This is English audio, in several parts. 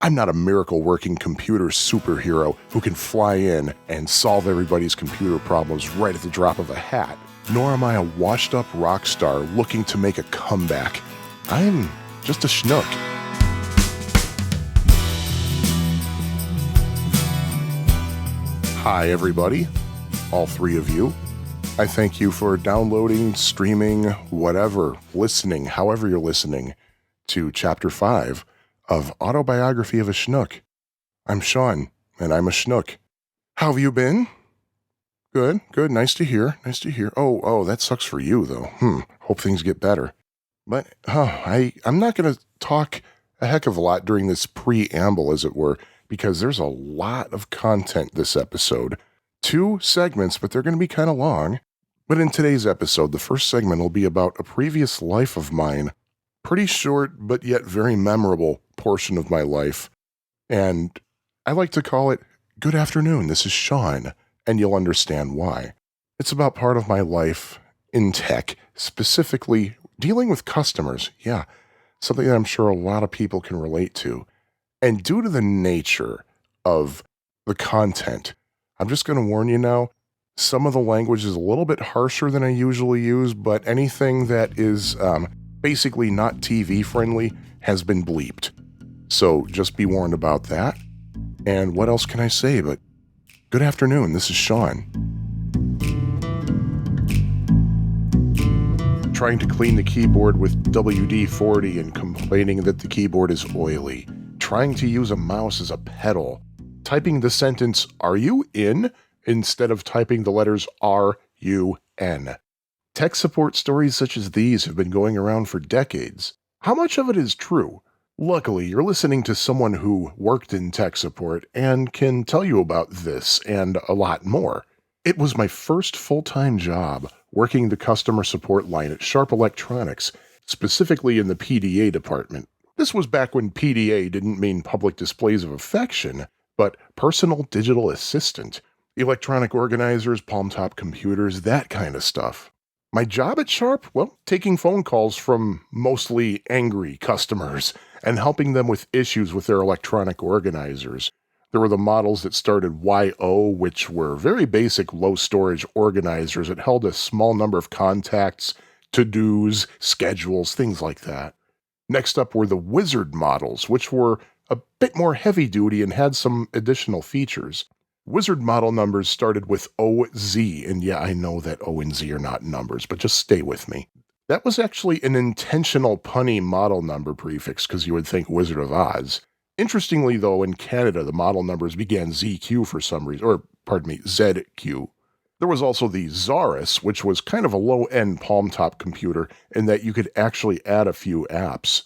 I'm not a miracle-working computer superhero who can fly in and solve everybody's computer problems right at the drop of a hat. Nor am I a washed-up rock star looking to make a comeback. I'm just a schnook. Hi, everybody. All three of you. I thank you for downloading, streaming, whatever, listening, however you're listening, to Chapter 5 of Autobiography of a Schnook. I'm Sean, and I'm a schnook. How have you been? Good. Nice to hear. Oh, that sucks for you, though. Hope things get better. But, I'm not going to talk a heck of a lot during this preamble, as it were, because there's a lot of content this episode. 2 segments, but they're going to be kind of long. But in today's episode, the first segment will be about a previous life of mine. Pretty short, but yet very memorable portion of my life. And I like to call it, Good Afternoon, this is Sean, and you'll understand why. It's about part of my life in tech, specifically dealing with customers. Yeah, something that I'm sure a lot of people can relate to. And due to the nature of the content, I'm just going to warn you now, some of the language is a little bit harsher than I usually use, but anything that is basically not TV friendly has been bleeped. So just be warned about that. And what else can I say but good afternoon, this is Sean. Trying to clean the keyboard with WD-40 and complaining that the keyboard is oily. Trying to use a mouse as a pedal. Typing the sentence, "Are you in?" instead of typing the letters R-U-N. Tech support stories such as these have been going around for decades. How much of it is true? Luckily, you're listening to someone who worked in tech support and can tell you about this and a lot more. It was my first full-time job working the customer support line at Sharp Electronics, specifically in the PDA department. This was back when PDA didn't mean public displays of affection, but personal digital assistant. Electronic organizers, palm-top computers, that kind of stuff. My job at Sharp? Well, taking phone calls from mostly angry customers and helping them with issues with their electronic organizers. There were the models that started YO, which were very basic low-storage organizers that held a small number of contacts, to-dos, schedules, things like that. Next up were the Wizard models, which were a bit more heavy-duty and had some additional features. Wizard model numbers started with OZ, and yeah, I know that O and Z are not numbers, but just stay with me. That was actually an intentional punny model number prefix, because you would think Wizard of Oz. Interestingly, though, in Canada, the model numbers began ZQ for some reason, or, pardon me, ZQ. There was also the Zaurus, which was kind of a low-end palm-top computer, in that you could actually add a few apps.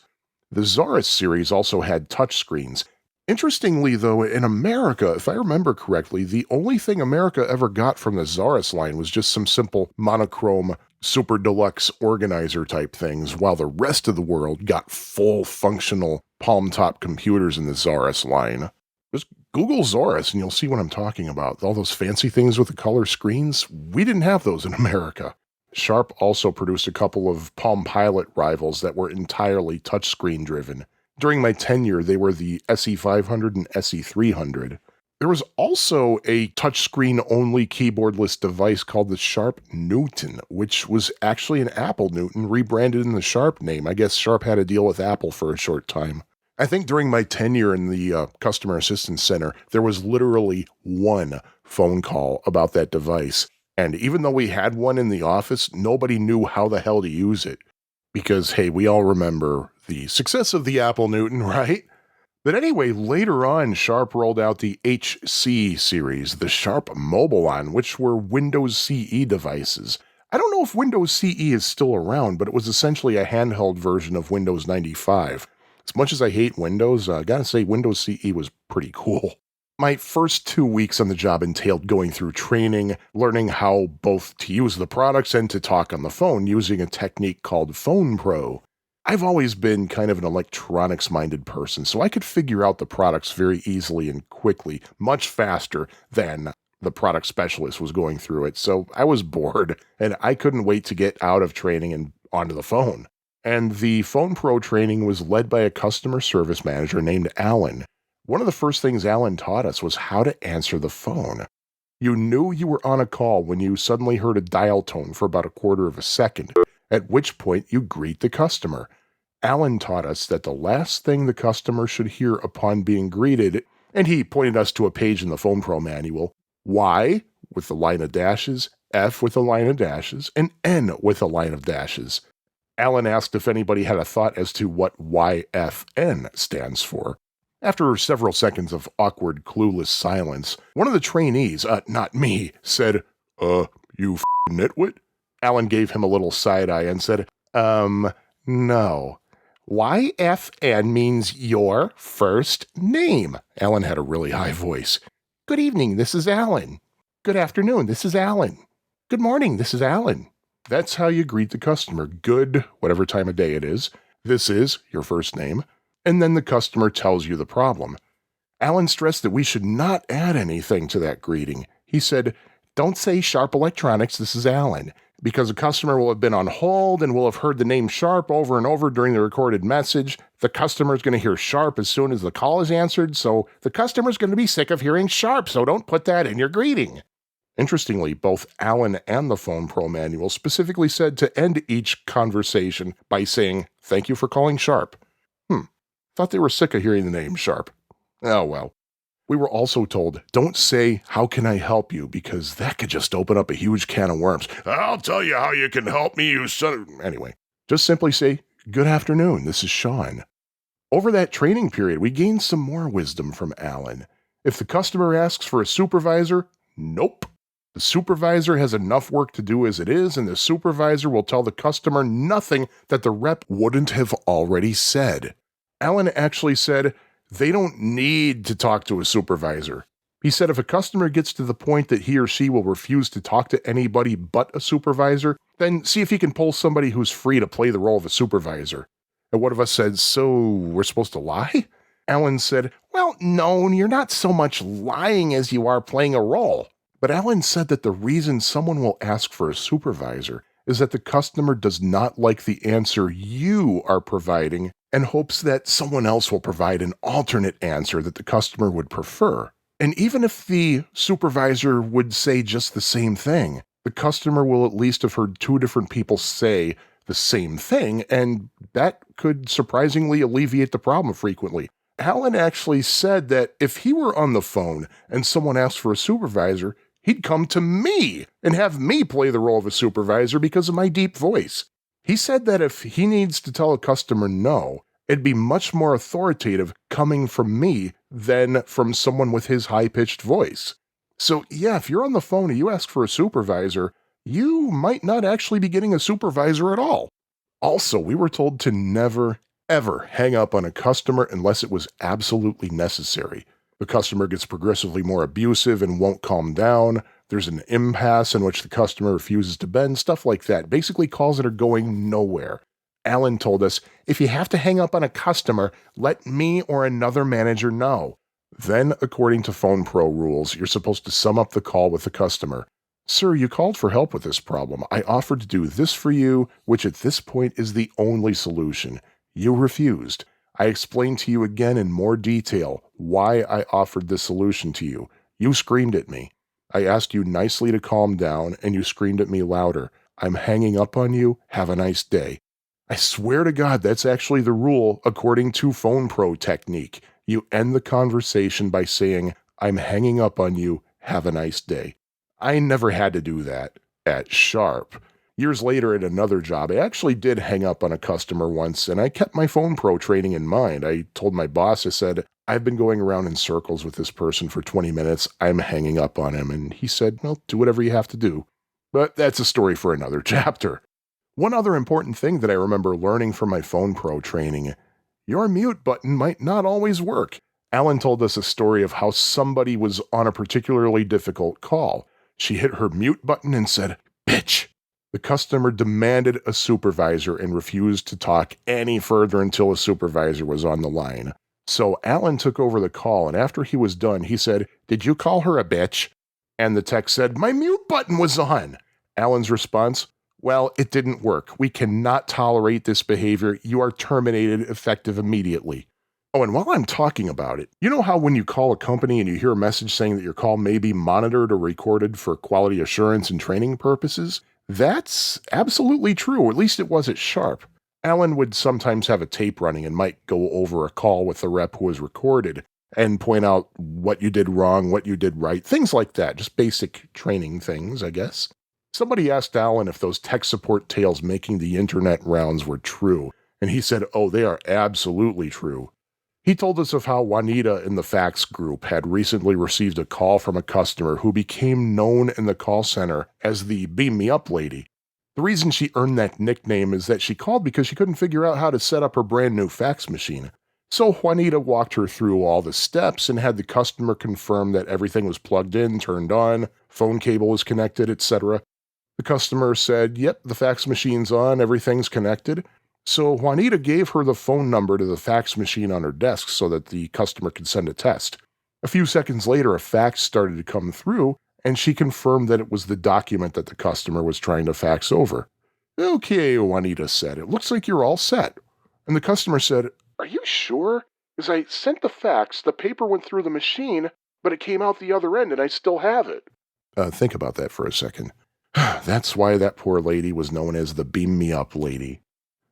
The Zaurus series also had touchscreens. Interestingly, though, in America, if I remember correctly, the only thing America ever got from the Zaurus line was just some simple monochrome super deluxe organizer type things, while the rest of the world got full functional palm-top computers in the Zaurus line. Just Google Zaurus and you'll see what I'm talking about. All those fancy things with the color screens, we didn't have those in America. Sharp also produced a couple of Palm Pilot rivals that were entirely touchscreen driven. During my tenure, they were the SE500 and SE300. There was also a touchscreen-only keyboardless device called the Sharp Newton, which was actually an Apple Newton rebranded in the Sharp name. I guess Sharp had a deal with Apple for a short time. I think during my tenure in the Customer Assistance Center, there was literally one phone call about that device. And even though we had one in the office, nobody knew how the hell to use it. Because, hey, we all remember the success of the Apple Newton, right? But anyway, later on, Sharp rolled out the HC series, the Sharp Mobilon, which were Windows CE devices. I don't know if Windows CE is still around, but it was essentially a handheld version of Windows 95. As much as I hate Windows, I gotta say Windows CE was pretty cool. My first 2 weeks on the job entailed going through training, learning how both to use the products and to talk on the phone using a technique called Phone Pro. I've always been kind of an electronics-minded person, so I could figure out the products very easily and quickly, much faster than the product specialist was going through it. So I was bored, and I couldn't wait to get out of training and onto the phone. And the Phone Pro training was led by a customer service manager named Alan. One of the first things Alan taught us was how to answer the phone. You knew you were on a call when you suddenly heard a dial tone for about a quarter of a second, at which point you greet the customer. Alan taught us that the last thing the customer should hear upon being greeted, and he pointed us to a page in the Phone Pro manual, Y with a line of dashes, F with a line of dashes, and N with a line of dashes. Alan asked if anybody had a thought as to what YFN stands for. After several seconds of awkward, clueless silence, one of the trainees, not me, said, you nitwit? Alan gave him a little side eye and said, no. YFN means your first name. Alan had a really high voice. Good evening, this is Alan. Good afternoon, this is Alan. Good morning, this is Alan. That's how you greet the customer. Good, whatever time of day it is. This is your first name. And then the customer tells you the problem. Alan stressed that we should not add anything to that greeting. He said, don't say Sharp Electronics, this is Alan, because a customer will have been on hold and will have heard the name Sharp over and over during the recorded message. The customer is going to hear Sharp as soon as the call is answered, so the customer is going to be sick of hearing Sharp, so don't put that in your greeting. Interestingly, both Alan and the Phone Pro manual specifically said to end each conversation by saying, thank you for calling Sharp. Thought they were sick of hearing the name Sharp. Oh well. We were also told, don't say, how can I help you? Because that could just open up a huge can of worms. I'll tell you how you can help me, you son of... Anyway, just simply say, good afternoon, this is Sean. Over that training period, we gained some more wisdom from Alan. If the customer asks for a supervisor, nope. The supervisor has enough work to do as it is, and the supervisor will tell the customer nothing that the rep wouldn't have already said. Alan actually said, they don't need to talk to a supervisor. He said if a customer gets to the point that he or she will refuse to talk to anybody but a supervisor, then see if he can pull somebody who's free to play the role of a supervisor. And one of us said, so we're supposed to lie? Alan said, well, no, you're not so much lying as you are playing a role. But Alan said that the reason someone will ask for a supervisor is that the customer does not like the answer you are providing and hopes that someone else will provide an alternate answer that the customer would prefer. And even if the supervisor would say just the same thing, the customer will at least have heard two different people say the same thing, and that could surprisingly alleviate the problem frequently. Alan actually said that if he were on the phone and someone asked for a supervisor, he'd come to me and have me play the role of a supervisor because of my deep voice. He said that if he needs to tell a customer no, it'd be much more authoritative coming from me than from someone with his high-pitched voice. So yeah, if you're on the phone and you ask for a supervisor, you might not actually be getting a supervisor at all. Also, we were told to never, ever hang up on a customer unless it was absolutely necessary. The customer gets progressively more abusive and won't calm down. There's an impasse in which the customer refuses to bend, stuff like that. Basically calls that are going nowhere. Alan told us, if you have to hang up on a customer, let me or another manager know. Then, according to Phone Pro rules, you're supposed to sum up the call with the customer. Sir, you called for help with this problem. I offered to do this for you, which at this point is the only solution. You refused. I explained to you again in more detail why I offered this solution to you. You screamed at me. I asked you nicely to calm down, and you screamed at me louder. I'm hanging up on you. Have a nice day. I swear to God, that's actually the rule according to Phone Pro technique. You end the conversation by saying, I'm hanging up on you. Have a nice day. I never had to do that at Sharp. Years later at another job, I actually did hang up on a customer once, and I kept my Phone Pro training in mind. I told my boss, I said, I've been going around in circles with this person for 20 minutes. I'm hanging up on him. And he said, well, do whatever you have to do. But that's a story for another chapter. One other important thing that I remember learning from my Phone Pro training, your mute button might not always work. Alan told us a story of how somebody was on a particularly difficult call. She hit her mute button and said, bitch. The customer demanded a supervisor and refused to talk any further until a supervisor was on the line. So Alan took over the call, and after he was done, he said, did you call her a bitch? And the tech said, my mute button was on. Alan's response, well, it didn't work. We cannot tolerate this behavior. You are terminated effective immediately. Oh, and while I'm talking about it, you know how when you call a company and you hear a message saying that your call may be monitored or recorded for quality assurance and training purposes? That's absolutely true, or at least it was at Sharp. Alan would sometimes have a tape running and might go over a call with the rep who was recorded and point out what you did wrong, what you did right, things like that, just basic training things, I guess. Somebody asked Alan if those tech support tales making the internet rounds were true, and he said, oh, they are absolutely true. He told us of how Juanita in the fax group had recently received a call from a customer who became known in the call center as the Beam Me Up lady. The reason she earned that nickname is that she called because she couldn't figure out how to set up her brand new fax machine. So Juanita walked her through all the steps and had the customer confirm that everything was plugged in, turned on, phone cable was connected, etc. The customer said, yep, the fax machine's on, everything's connected. So Juanita gave her the phone number to the fax machine on her desk so that the customer could send a test. A few seconds later, a fax started to come through, and she confirmed that it was the document that the customer was trying to fax over. Okay, Juanita said, it looks like you're all set. And the customer said, are you sure? Because I sent the fax, the paper went through the machine, but it came out the other end and I still have it. Think about that for a second. That's why that poor lady was known as the Beam Me Up lady.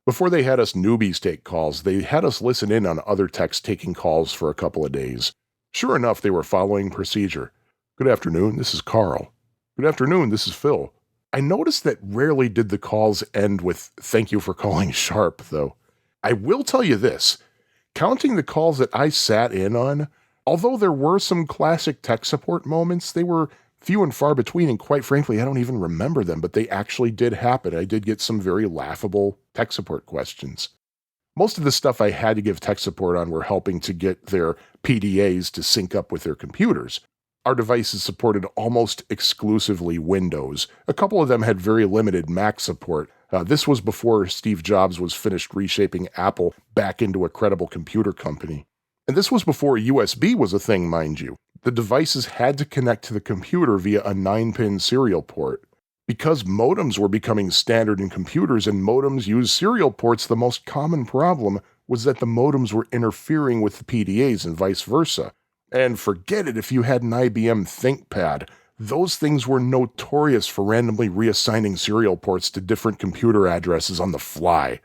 Before they had us newbies take calls, they had us listen in on other techs taking calls for a couple of days. Sure enough, they were following procedure. Good afternoon, this is Carl. Good afternoon, this is Phil. I noticed that rarely did the calls end with thank you for calling Sharp, though. I will tell you this, counting the calls that I sat in on, although there were some classic tech support moments, they were few and far between, and quite frankly, I don't even remember them, but they actually did happen. I did get some very laughable tech support questions. Most of the stuff I had to give tech support on were helping to get their PDAs to sync up with their computers. Our devices supported almost exclusively Windows. A couple of them had very limited Mac support. This was before Steve Jobs was finished reshaping Apple back into a credible computer company. And this was before USB was a thing, mind you. The devices had to connect to the computer via a 9-pin serial port. Because modems were becoming standard in computers and modems used serial ports, the most common problem was that the modems were interfering with the PDAs and vice versa. And forget it if you had an IBM ThinkPad. Those things were notorious for randomly reassigning serial ports to different computer addresses on the fly.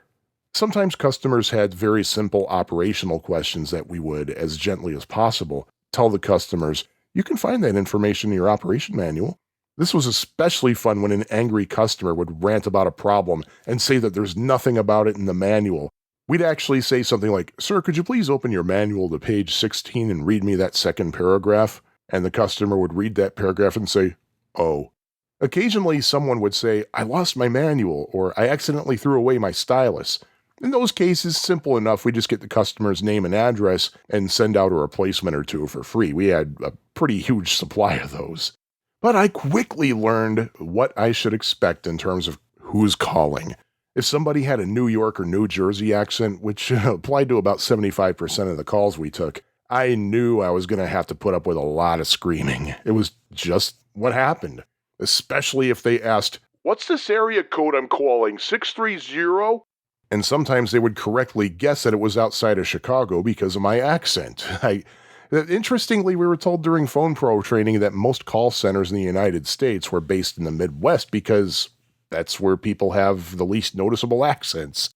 Sometimes customers had very simple operational questions that we would, as gently as possible, tell the customers, you can find that information in your operation manual. This was especially fun when an angry customer would rant about a problem and say that there's nothing about it in the manual. We'd actually say something like, sir, could you please open your manual to page 16 and read me that second paragraph? And the customer would read that paragraph and say, oh. Occasionally, someone would say, I lost my manual, or I accidentally threw away my stylus. In those cases, simple enough, we just get the customer's name and address and send out a replacement or two for free. We had a pretty huge supply of those. But I quickly learned what I should expect in terms of who's calling. If somebody had a New York or New Jersey accent, which applied to about 75% of the calls we took, I knew I was going to have to put up with a lot of screaming. It was just what happened. Especially if they asked, what's this area code I'm calling, 630? And sometimes they would correctly guess that it was outside of Chicago because of my accent. Interestingly, we were told during Phone Pro training that most call centers in the United States were based in the Midwest because that's where people have the least noticeable accents.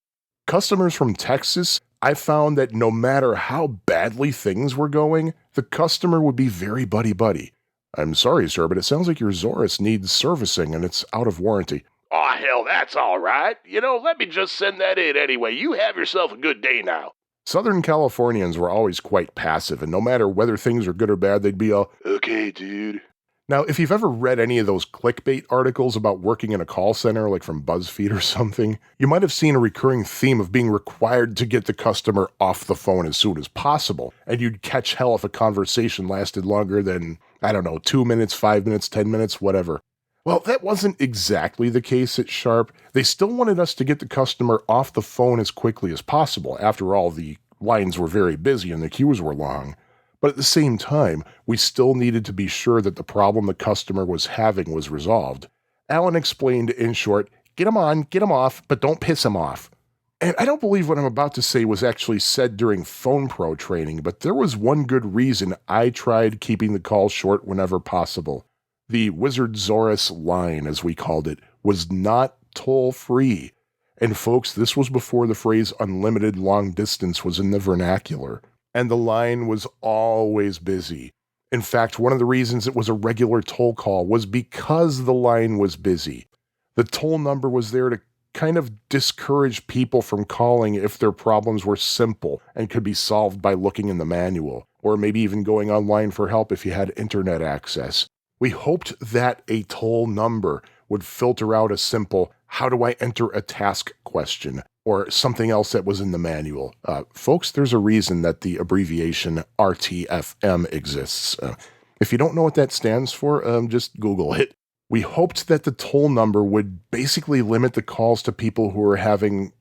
Customers from Texas, I found that no matter how badly things were going, the customer would be very buddy-buddy. I'm sorry, sir, but it sounds like your Zorus needs servicing and it's out of warranty. Oh, hell, that's all right. Let me just send that in anyway. You have yourself a good day now. Southern Californians were always quite passive, and no matter whether things are good or bad, they'd be all, okay, dude. Now, if you've ever read any of those clickbait articles about working in a call center, like from BuzzFeed or something, you might have seen a recurring theme of being required to get the customer off the phone as soon as possible, and you'd catch hell if a conversation lasted longer than, 2 minutes, 5 minutes, 10 minutes, whatever. Well, that wasn't exactly the case at Sharp. They still wanted us to get the customer off the phone as quickly as possible. After all, the lines were very busy and the queues were long. But at the same time, we still needed to be sure that the problem the customer was having was resolved. Alan explained in short, get him on, get him off, but don't piss him off. And I don't believe what I'm about to say was actually said during Phone Pro training, but there was one good reason I tried keeping the call short whenever possible. The Wizard Zorus line, as we called it, was not toll-free. And folks, this was before the phrase unlimited long distance was in the vernacular. And the line was always busy. In fact, one of the reasons it was a regular toll call was because the line was busy. The toll number was there to kind of discourage people from calling if their problems were simple and could be solved by looking in the manual, or maybe even going online for help if you had internet access. We hoped that a toll number would filter out a simple, how do I enter a task question, or something else that was in the manual. Folks, there's a reason that the abbreviation RTFM exists. If you don't know what that stands for, just Google it. We hoped that the toll number would basically limit the calls to people who were having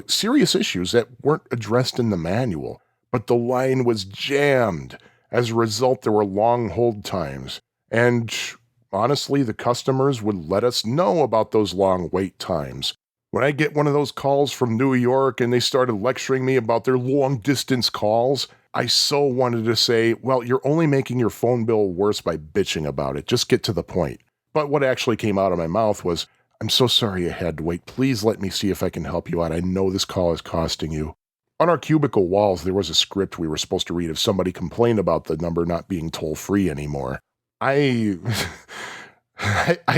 serious issues that weren't addressed in the manual, but the line was jammed. As a result, there were long hold times, and honestly, the customers would let us know about those long wait times. When I get one of those calls from New York and they started lecturing me about their long-distance calls, I so wanted to say, well, you're only making your phone bill worse by bitching about it. Just get to the point. But what actually came out of my mouth was, I'm so sorry you had to wait. Please let me see if I can help you out. I know this call is costing you. On our cubicle walls, there was a script we were supposed to read if somebody complained about the number not being toll-free anymore. I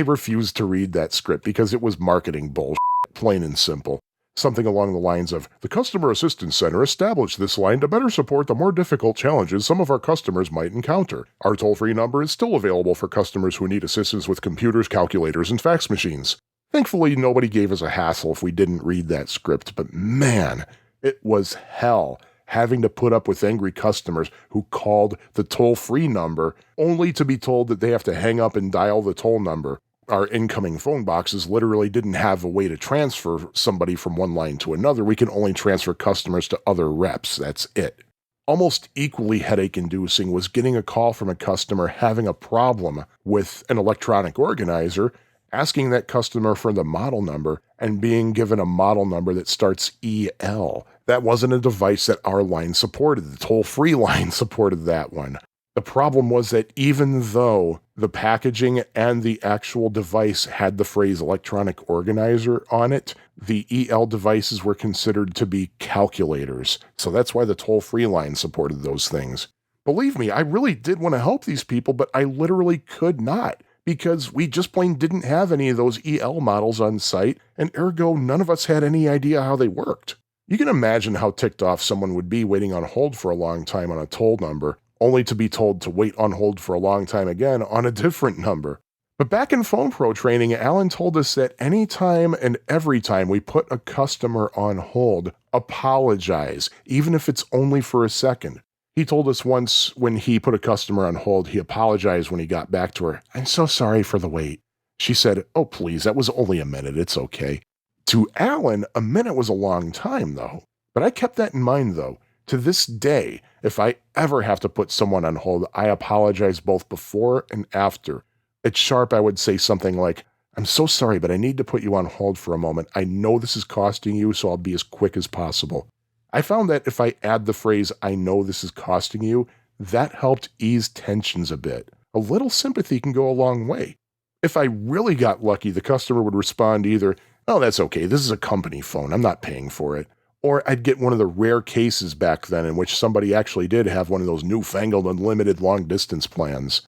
refused to read that script because it was marketing bullshit, plain and simple. Something along the lines of, the Customer Assistance Center established this line to better support the more difficult challenges some of our customers might encounter. Our toll-free number is still available for customers who need assistance with computers, calculators, and fax machines. Thankfully, nobody gave us a hassle if we didn't read that script, but man, it was hell having to put up with angry customers who called the toll-free number only to be told that they have to hang up and dial the toll number. Our incoming phone boxes literally didn't have a way to transfer somebody from one line to another. We can only transfer customers to other reps. That's it. Almost equally headache-inducing was getting a call from a customer having a problem with an electronic organizer, asking that customer for the model number, and being given a model number that starts EL. That wasn't a device that our line supported. The toll-free line supported that one. The problem was that even though the packaging and the actual device had the phrase electronic organizer on it, the EL devices were considered to be calculators. So that's why the toll-free line supported those things. Believe me, I really did want to help these people, but I literally could not, because we just plain didn't have any of those EL models on site, and ergo none of us had any idea how they worked. You can imagine how ticked off someone would be waiting on hold for a long time on a toll number, only to be told to wait on hold for a long time again on a different number. But back in Phone Pro training, Alan told us that any time and every time we put a customer on hold, apologize, even if it's only for a second. He told us once when he put a customer on hold, he apologized when he got back to her. I'm so sorry for the wait. She said, oh please, that was only a minute, it's okay. To Alan, a minute was a long time though. But I kept that in mind though. To this day, if I ever have to put someone on hold, I apologize both before and after. At Sharp, I would say something like, I'm so sorry, but I need to put you on hold for a moment. I know this is costing you, so I'll be as quick as possible. I found that if I add the phrase, I know this is costing you, that helped ease tensions a bit. A little sympathy can go a long way. If I really got lucky, the customer would respond either, oh, that's okay, this is a company phone, I'm not paying for it. Or I'd get one of the rare cases back then in which somebody actually did have one of those newfangled unlimited long-distance plans.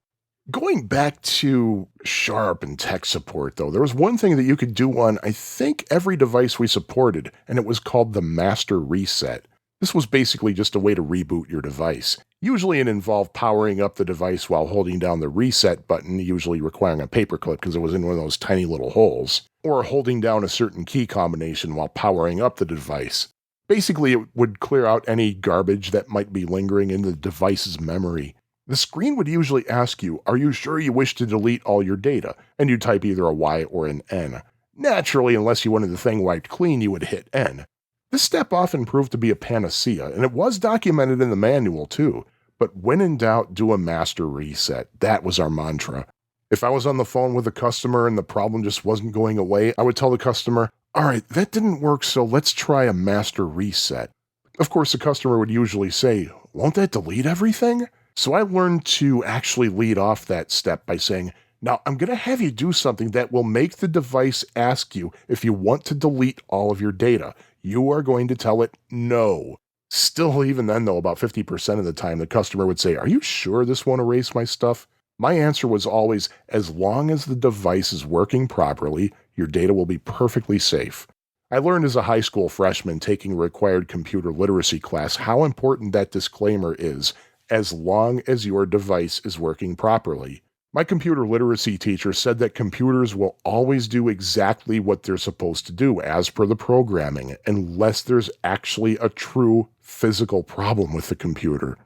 Going back to Sharp and tech support, though, there was one thing that you could do on, I think, every device we supported, and it was called the master reset. This was basically just a way to reboot your device. Usually it involved powering up the device while holding down the reset button, usually requiring a paperclip because it was in one of those tiny little holes, or holding down a certain key combination while powering up the device. Basically, it would clear out any garbage that might be lingering in the device's memory. The screen would usually ask you, are you sure you wish to delete all your data? And you'd type either a Y or an N. Naturally, unless you wanted the thing wiped clean, you would hit N. This step often proved to be a panacea, and it was documented in the manual too. But when in doubt, do a master reset. That was our mantra. If I was on the phone with a customer and the problem just wasn't going away, I would tell the customer, All right, that didn't work, so let's try a master reset. Of course, the customer would usually say, won't that delete everything? So I learned to actually lead off that step by saying, now I'm going to have you do something that will make the device ask you if you want to delete all of your data. You are going to tell it no. Still, even then, though, about 50% of the time, the customer would say, are you sure this won't erase my stuff? My answer was always, as long as the device is working properly, your data will be perfectly safe. I learned as a high school freshman taking a required computer literacy class how important that disclaimer is, as long as your device is working properly. My computer literacy teacher said that computers will always do exactly what they're supposed to do as per the programming, unless there's actually a true physical problem with the computer.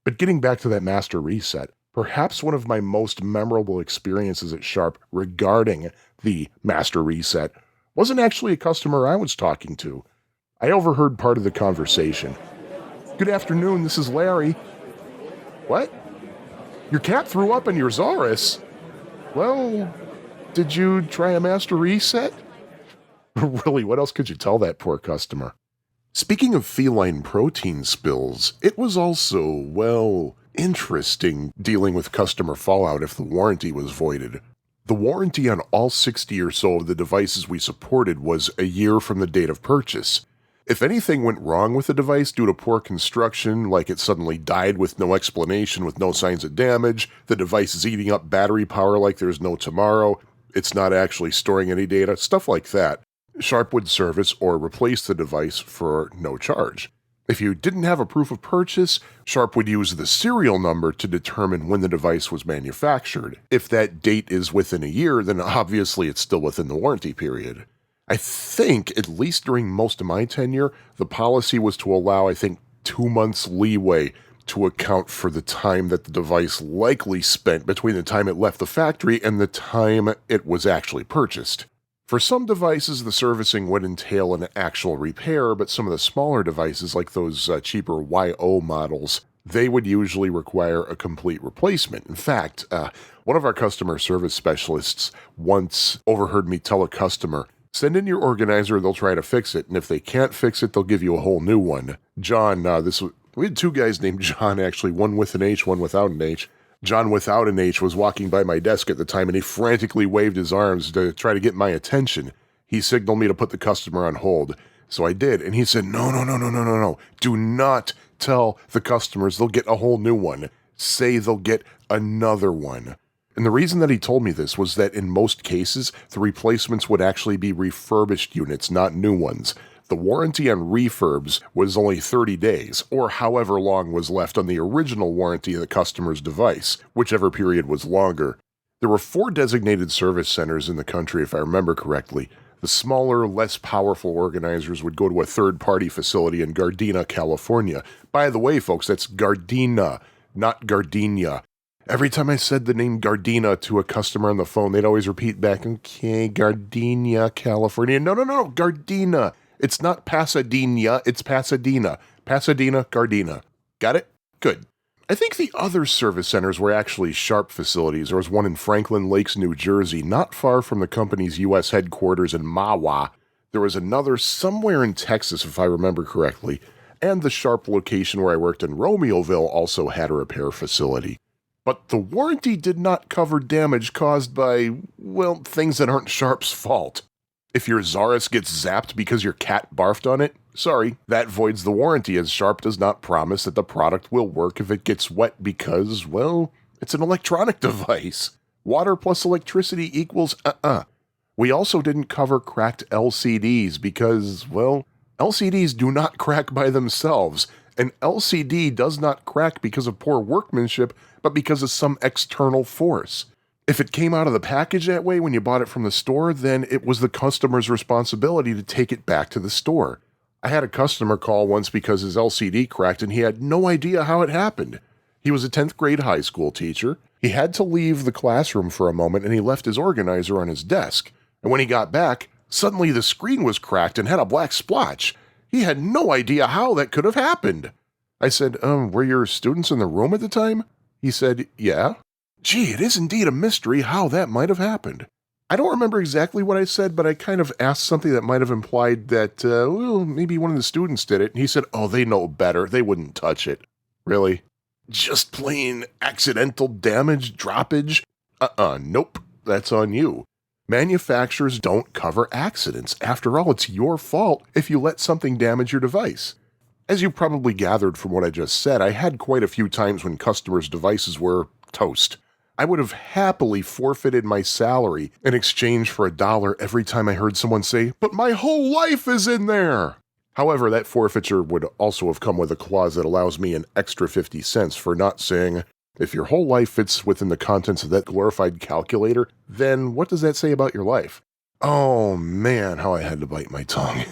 But getting back to that master reset, perhaps one of my most memorable experiences at Sharp regarding the master reset wasn't actually a customer I was talking to. I overheard part of the conversation. Good afternoon, this is Larry. What? Your cat threw up in your Zaurus? Well, did you try a master reset? Really, what else could you tell that poor customer? Speaking of feline protein spills, it was also, well, interesting dealing with customer fallout if the warranty was voided. The warranty on all 60 or so of the devices we supported was a year from the date of purchase. If anything went wrong with the device due to poor construction, like it suddenly died with no explanation with no signs of damage, the device is eating up battery power like there's no tomorrow, it's not actually storing any data, stuff like that, Sharp would service or replace the device for no charge. If you didn't have a proof of purchase, Sharp would use the serial number to determine when the device was manufactured. If that date is within a year, then obviously it's still within the warranty period. I think, at least during most of my tenure, the policy was to allow, 2 months leeway to account for the time that the device likely spent between the time it left the factory and the time it was actually purchased. For some devices, the servicing would entail an actual repair, but some of the smaller devices, like those cheaper YO models, they would usually require a complete replacement. In fact, one of our customer service specialists once overheard me tell a customer, send in your organizer, they'll try to fix it, and if they can't fix it, they'll give you a whole new one. John, we had two guys named John, actually, one with an H, one without an H. John without an H was walking by my desk at the time, and he frantically waved his arms to try to get my attention. He signaled me to put the customer on hold. So I did, and he said, no. Do not tell the customers they'll get a whole new one. Say they'll get another one. And the reason that he told me this was that in most cases, the replacements would actually be refurbished units, not new ones. The warranty on refurbs was only 30 days, or however long was left on the original warranty of the customer's device, whichever period was longer. There were 4 designated service centers in the country, if I remember correctly. The smaller, less powerful organizers would go to a third-party facility in Gardena, California. By the way, folks, that's Gardena, not Gardenia. Every time I said the name Gardena to a customer on the phone, they'd always repeat back, okay, Gardena, California. No, Gardena. It's not Pasadena, it's Pasadena. Pasadena, Gardena. Got it? Good. I think the other service centers were actually Sharp facilities. There was one in Franklin Lakes, New Jersey, not far from the company's U.S. headquarters in Mahwah. There was another somewhere in Texas, if I remember correctly. And the Sharp location where I worked in Romeoville also had a repair facility. But the warranty did not cover damage caused by, well, things that aren't Sharp's fault. If your Zaurus gets zapped because your cat barfed on it, sorry, that voids the warranty, as Sharp does not promise that the product will work if it gets wet because, well, it's an electronic device. Water plus electricity equals We also didn't cover cracked LCDs because, well, LCDs do not crack by themselves. An LCD does not crack because of poor workmanship, but because of some external force. If it came out of the package that way when you bought it from the store, then it was the customer's responsibility to take it back to the store. I had a customer call once because his LCD cracked and he had no idea how it happened. He was a 10th grade high school teacher. He had to leave the classroom for a moment and he left his organizer on his desk. And when he got back, suddenly the screen was cracked and had a black splotch. He had no idea how that could have happened. I said, were your students in the room at the time? He said, yeah. Gee, it is indeed a mystery how that might have happened. I don't remember exactly what I said, but I kind of asked something that might have implied that, well, maybe one of the students did it. And he said, oh, they know better. They wouldn't touch it. Really? Just plain accidental damage, droppage? Nope. That's on you. Manufacturers don't cover accidents. After all, it's your fault if you let something damage your device. As you probably gathered from what I just said, I had quite a few times when customers' devices were toast. I would have happily forfeited my salary in exchange for $1 every time I heard someone say, "But my whole life is in there!" However, that forfeiture would also have come with a clause that allows me an extra 50 cents for not saying, if your whole life fits within the contents of that glorified calculator, then what does that say about your life? Oh man, how I had to bite my tongue.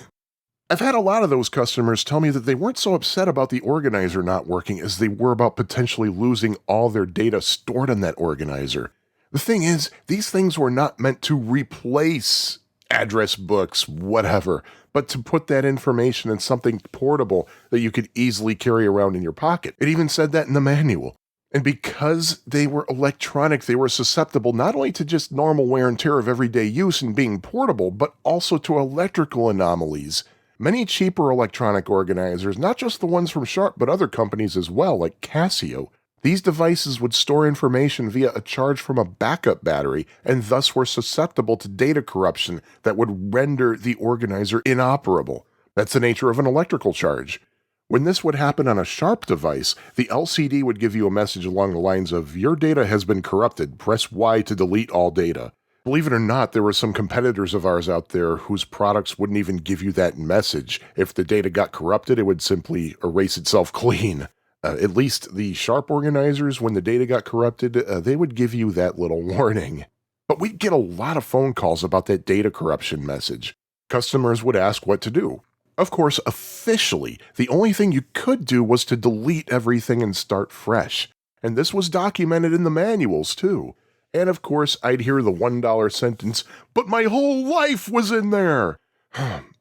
I've had a lot of those customers tell me that they weren't so upset about the organizer not working as they were about potentially losing all their data stored in that organizer. The thing is, these things were not meant to replace address books, whatever, but to put that information in something portable that you could easily carry around in your pocket. It even said that in the manual. And because they were electronic, they were susceptible not only to just normal wear and tear of everyday use and being portable, but also to electrical anomalies. Many cheaper electronic organizers, not just the ones from Sharp, but other companies as well, like Casio, these devices would store information via a charge from a backup battery and thus were susceptible to data corruption that would render the organizer inoperable. That's the nature of an electrical charge. When this would happen on a Sharp device, the LCD would give you a message along the lines of, "Your data has been corrupted. Press Y to delete all data." Believe it or not, there were some competitors of ours out there whose products wouldn't even give you that message. If the data got corrupted, it would simply erase itself clean. At least the Sharp organizers, when the data got corrupted, they would give you that little warning. But we'd get a lot of phone calls about that data corruption message. Customers would ask what to do. Of course, officially, the only thing you could do was to delete everything and start fresh. And this was documented in the manuals, too. And of course, I'd hear the $1 sentence, "But my whole life was in there!"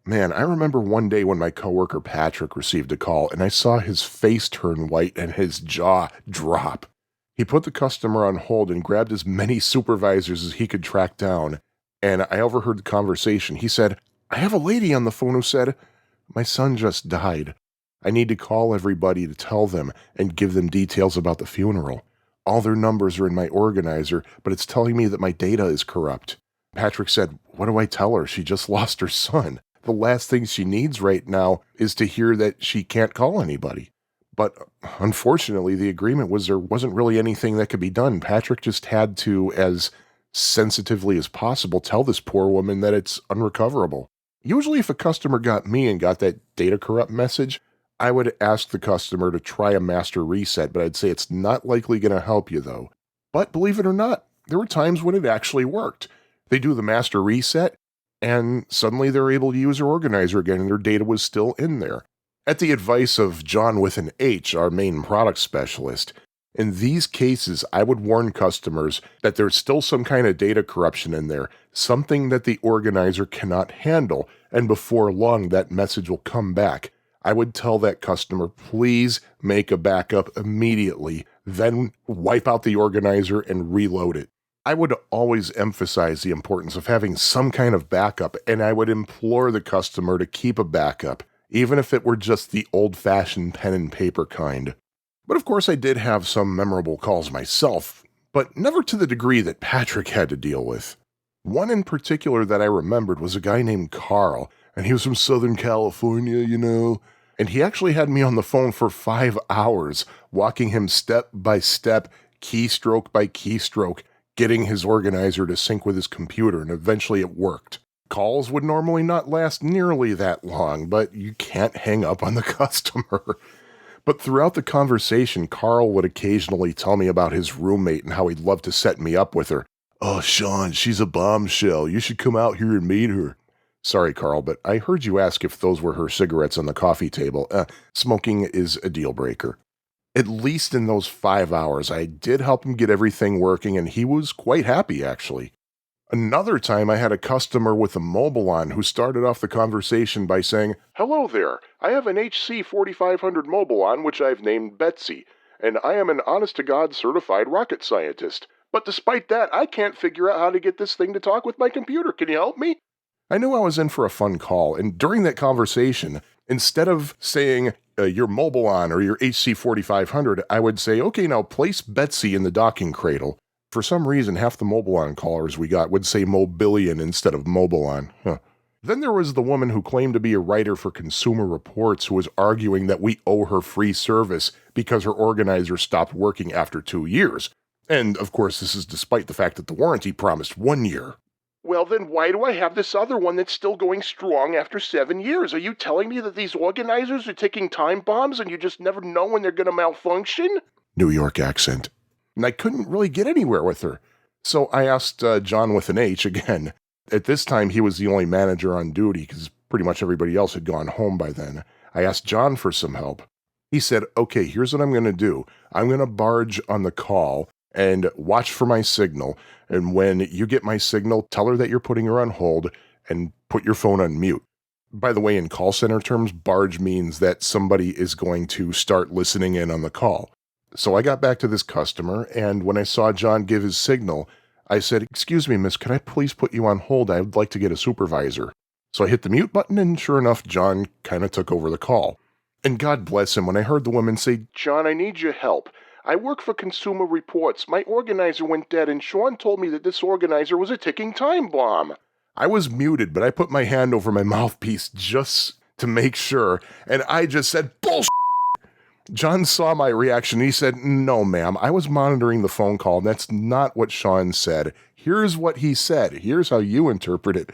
Man, I remember one day when my coworker Patrick received a call and I saw his face turn white and his jaw drop. He put the customer on hold and grabbed as many supervisors as he could track down. And I overheard the conversation. He said, "I have a lady on the phone who said, 'My son just died. I need to call everybody to tell them and give them details about the funeral. All their numbers are in my organizer, but it's telling me that my data is corrupt.'" Patrick said, "What do I tell her? She just lost her son. The last thing she needs right now is to hear that she can't call anybody." But unfortunately, the agreement was there wasn't really anything that could be done. Patrick just had to, as sensitively as possible, tell this poor woman that it's unrecoverable. Usually if a customer got me and got that data corrupt message, I would ask the customer to try a master reset, but I'd say it's not likely going to help you though. But believe it or not, there were times when it actually worked. They do the master reset, and suddenly they're able to use their organizer again and their data was still in there. At the advice of John with an H, our main product specialist, in these cases, I would warn customers that there's still some kind of data corruption in there, something that the organizer cannot handle, and before long that message will come back. I would tell that customer, please make a backup immediately, then wipe out the organizer and reload it. I would always emphasize the importance of having some kind of backup, and I would implore the customer to keep a backup, even if it were just the old-fashioned pen and paper kind. But of course I did have some memorable calls myself, but never to the degree that Patrick had to deal with. One in particular that I remembered was a guy named Carl, and he was from Southern California, and he actually had me on the phone for 5 hours, walking him step by step, keystroke by keystroke, getting his organizer to sync with his computer, and eventually it worked. Calls would normally not last nearly that long, but you can't hang up on the customer. But throughout the conversation, Carl would occasionally tell me about his roommate and how he'd love to set me up with her. "Oh, Sean, she's a bombshell. You should come out here and meet her." Sorry, Carl, but I heard you ask if those were her cigarettes on the coffee table. Smoking is a deal breaker. At least in those 5 hours, I did help him get everything working, and he was quite happy, actually. Another time I had a customer with a mobile on who started off the conversation by saying, "Hello there, I have an HC 4500 mobile on which I've named Betsy, and I am an honest-to-God certified rocket scientist. But despite that, I can't figure out how to get this thing to talk with my computer. Can you help me? I knew I was in for a fun call, and during that conversation, instead of saying your Mobilon or your HC4500, I would say, okay, now place Betsy in the docking cradle. For some reason, half the Mobilon callers we got would say Mobilion instead of Mobilon. Huh. Then there was the woman who claimed to be a writer for Consumer Reports who was arguing that we owe her free service because her organizer stopped working after 2 years. And, of course, this is despite the fact that the warranty promised 1 year. Well, then why do I have this other one that's still going strong after 7 years? Are you telling me that these organizers are ticking time bombs and you just never know when they're going to malfunction? New York accent. And I couldn't really get anywhere with her. So I asked John with an H again. At this time, he was the only manager on duty because pretty much everybody else had gone home by then. I asked John for some help. He said, okay, here's what I'm going to do. I'm going to barge on the call and watch for my signal. And when you get my signal, tell her that you're putting her on hold and put your phone on mute. By the way, in call center terms, barge means that somebody is going to start listening in on the call. So I got back to this customer, and when I saw John give his signal, I said, excuse me, miss, can I please put you on hold? I would like to get a supervisor. So I hit the mute button, and sure enough, John kind of took over the call. And God bless him, when I heard the woman say, John, I need your help. I work for Consumer Reports. My organizer went dead, and Sean told me that this organizer was a ticking time bomb. I was muted, but I put my hand over my mouthpiece just to make sure, and I just said, bullshit! John saw my reaction, and he said, no, ma'am, I was monitoring the phone call, and that's not what Sean said. Here's what he said. Here's how you interpret it.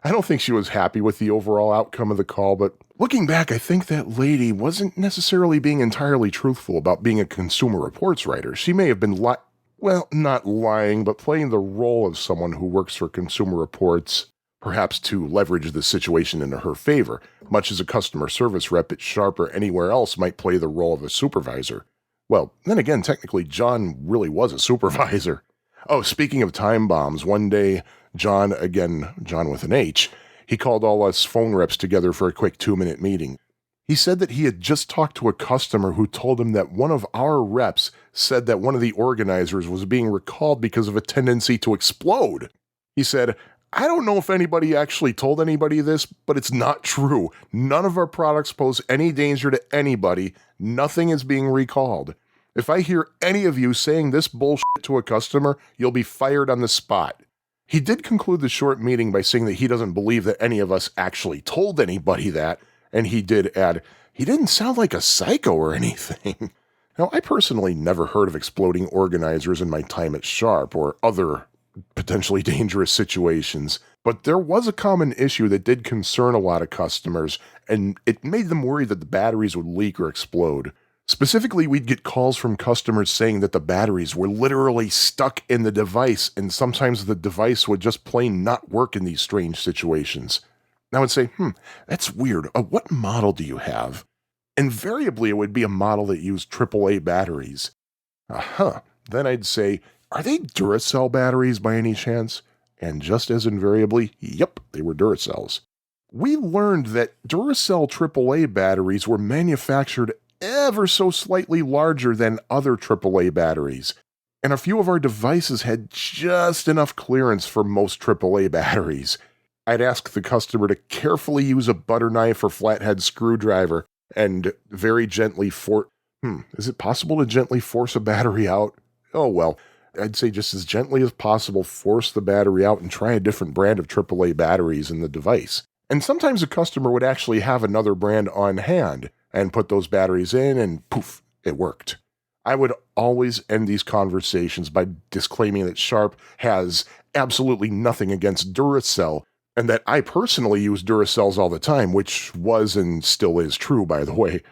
I don't think she was happy with the overall outcome of the call, but looking back, I think that lady wasn't necessarily being entirely truthful about being a Consumer Reports writer. She may have been not lying, but playing the role of someone who works for Consumer Reports, perhaps to leverage the situation into her favor, much as a customer service rep at Sharp or anywhere else might play the role of a supervisor. Well, then again, technically, John really was a supervisor. Oh, speaking of time bombs, one day, John with an H, he called all us phone reps together for a quick 2-minute meeting. He said that he had just talked to a customer who told him that one of our reps said that one of the organizers was being recalled because of a tendency to explode. He said, I don't know if anybody actually told anybody this, but it's not true. None of our products pose any danger to anybody. Nothing is being recalled. If I hear any of you saying this bullshit to a customer, you'll be fired on the spot. He did conclude the short meeting by saying that he doesn't believe that any of us actually told anybody that, and he did add, he didn't sound like a psycho or anything. Now, I personally never heard of exploding organizers in my time at Sharp or other potentially dangerous situations, but there was a common issue that did concern a lot of customers, and it made them worry that the batteries would leak or explode. Specifically, we'd get calls from customers saying that the batteries were literally stuck in the device, and sometimes the device would just plain not work in these strange situations. And I would say, that's weird. What model do you have? Invariably, it would be a model that used AAA batteries. Then I'd say, are they Duracell batteries by any chance? And just as invariably, yep, they were Duracells. We learned that Duracell AAA batteries were manufactured ever so slightly larger than other AAA batteries, and a few of our devices had just enough clearance for most AAA batteries. I'd ask the customer to carefully use a butter knife or flathead screwdriver and very gently is it possible to gently force a battery out? Oh well, I'd say just as gently as possible, force the battery out and try a different brand of AAA batteries in the device. And sometimes the customer would actually have another brand on hand and put those batteries in, and poof, it worked. I would always end these conversations by disclaiming that Sharp has absolutely nothing against Duracell, and that I personally use Duracells all the time, which was and still is true, by the way.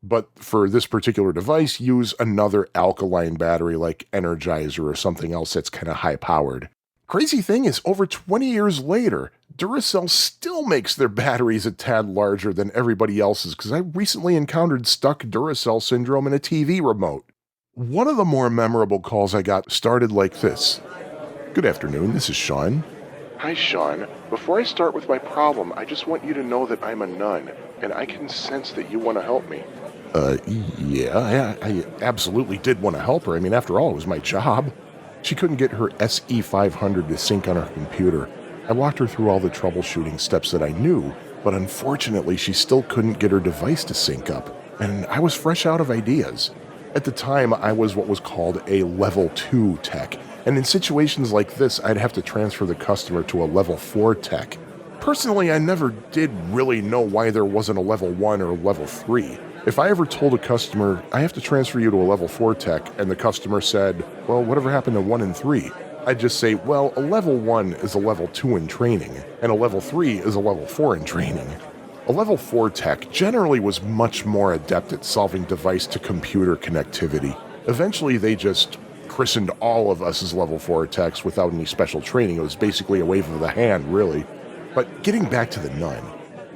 But for this particular device, use another alkaline battery like Energizer or something else that's kind of high-powered. Crazy thing is, over 20 years later, Duracell still makes their batteries a tad larger than everybody else's, because I recently encountered stuck Duracell syndrome in a TV remote. One of the more memorable calls I got started like this. Good afternoon, this is Sean. Hi, Sean. Before I start with my problem, I just want you to know that I'm a nun, and I can sense that you want to help me. Yeah, I absolutely did want to help her. I mean, after all, it was my job. She couldn't get her SE500 to sync on her computer. I walked her through all the troubleshooting steps that I knew, but unfortunately she still couldn't get her device to sync up, and I was fresh out of ideas. At the time, I was what was called a level 2 tech, and in situations like this, I'd have to transfer the customer to a level 4 tech. Personally, I never did really know why there wasn't a level 1 or level 3. If I ever told a customer, I have to transfer you to a level 4 tech, and the customer said, well, whatever happened to 1 and 3? I'd just say, well, a level 1 is a level 2 in training, and a level 3 is a level 4 in training. A level 4 tech generally was much more adept at solving device-to-computer connectivity. Eventually, they just christened all of us as level 4 techs without any special training. It was basically a wave of the hand, really. But getting back to the nun,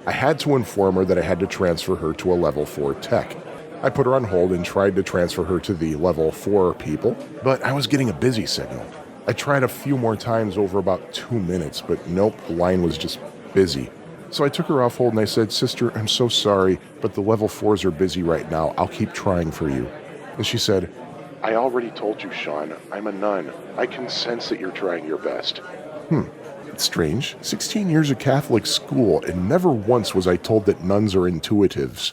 I had to inform her that I had to transfer her to a level 4 tech. I put her on hold and tried to transfer her to the level 4 people, but I was getting a busy signal. I tried a few more times over about 2 minutes, but nope, the line was just busy. So I took her off hold and I said, Sister, I'm so sorry, but the level 4s are busy right now. I'll keep trying for you. And she said, I already told you, Sean, I'm a nun. I can sense that you're trying your best. It's strange. 16 years of Catholic school, and never once was I told that nuns are intuitives.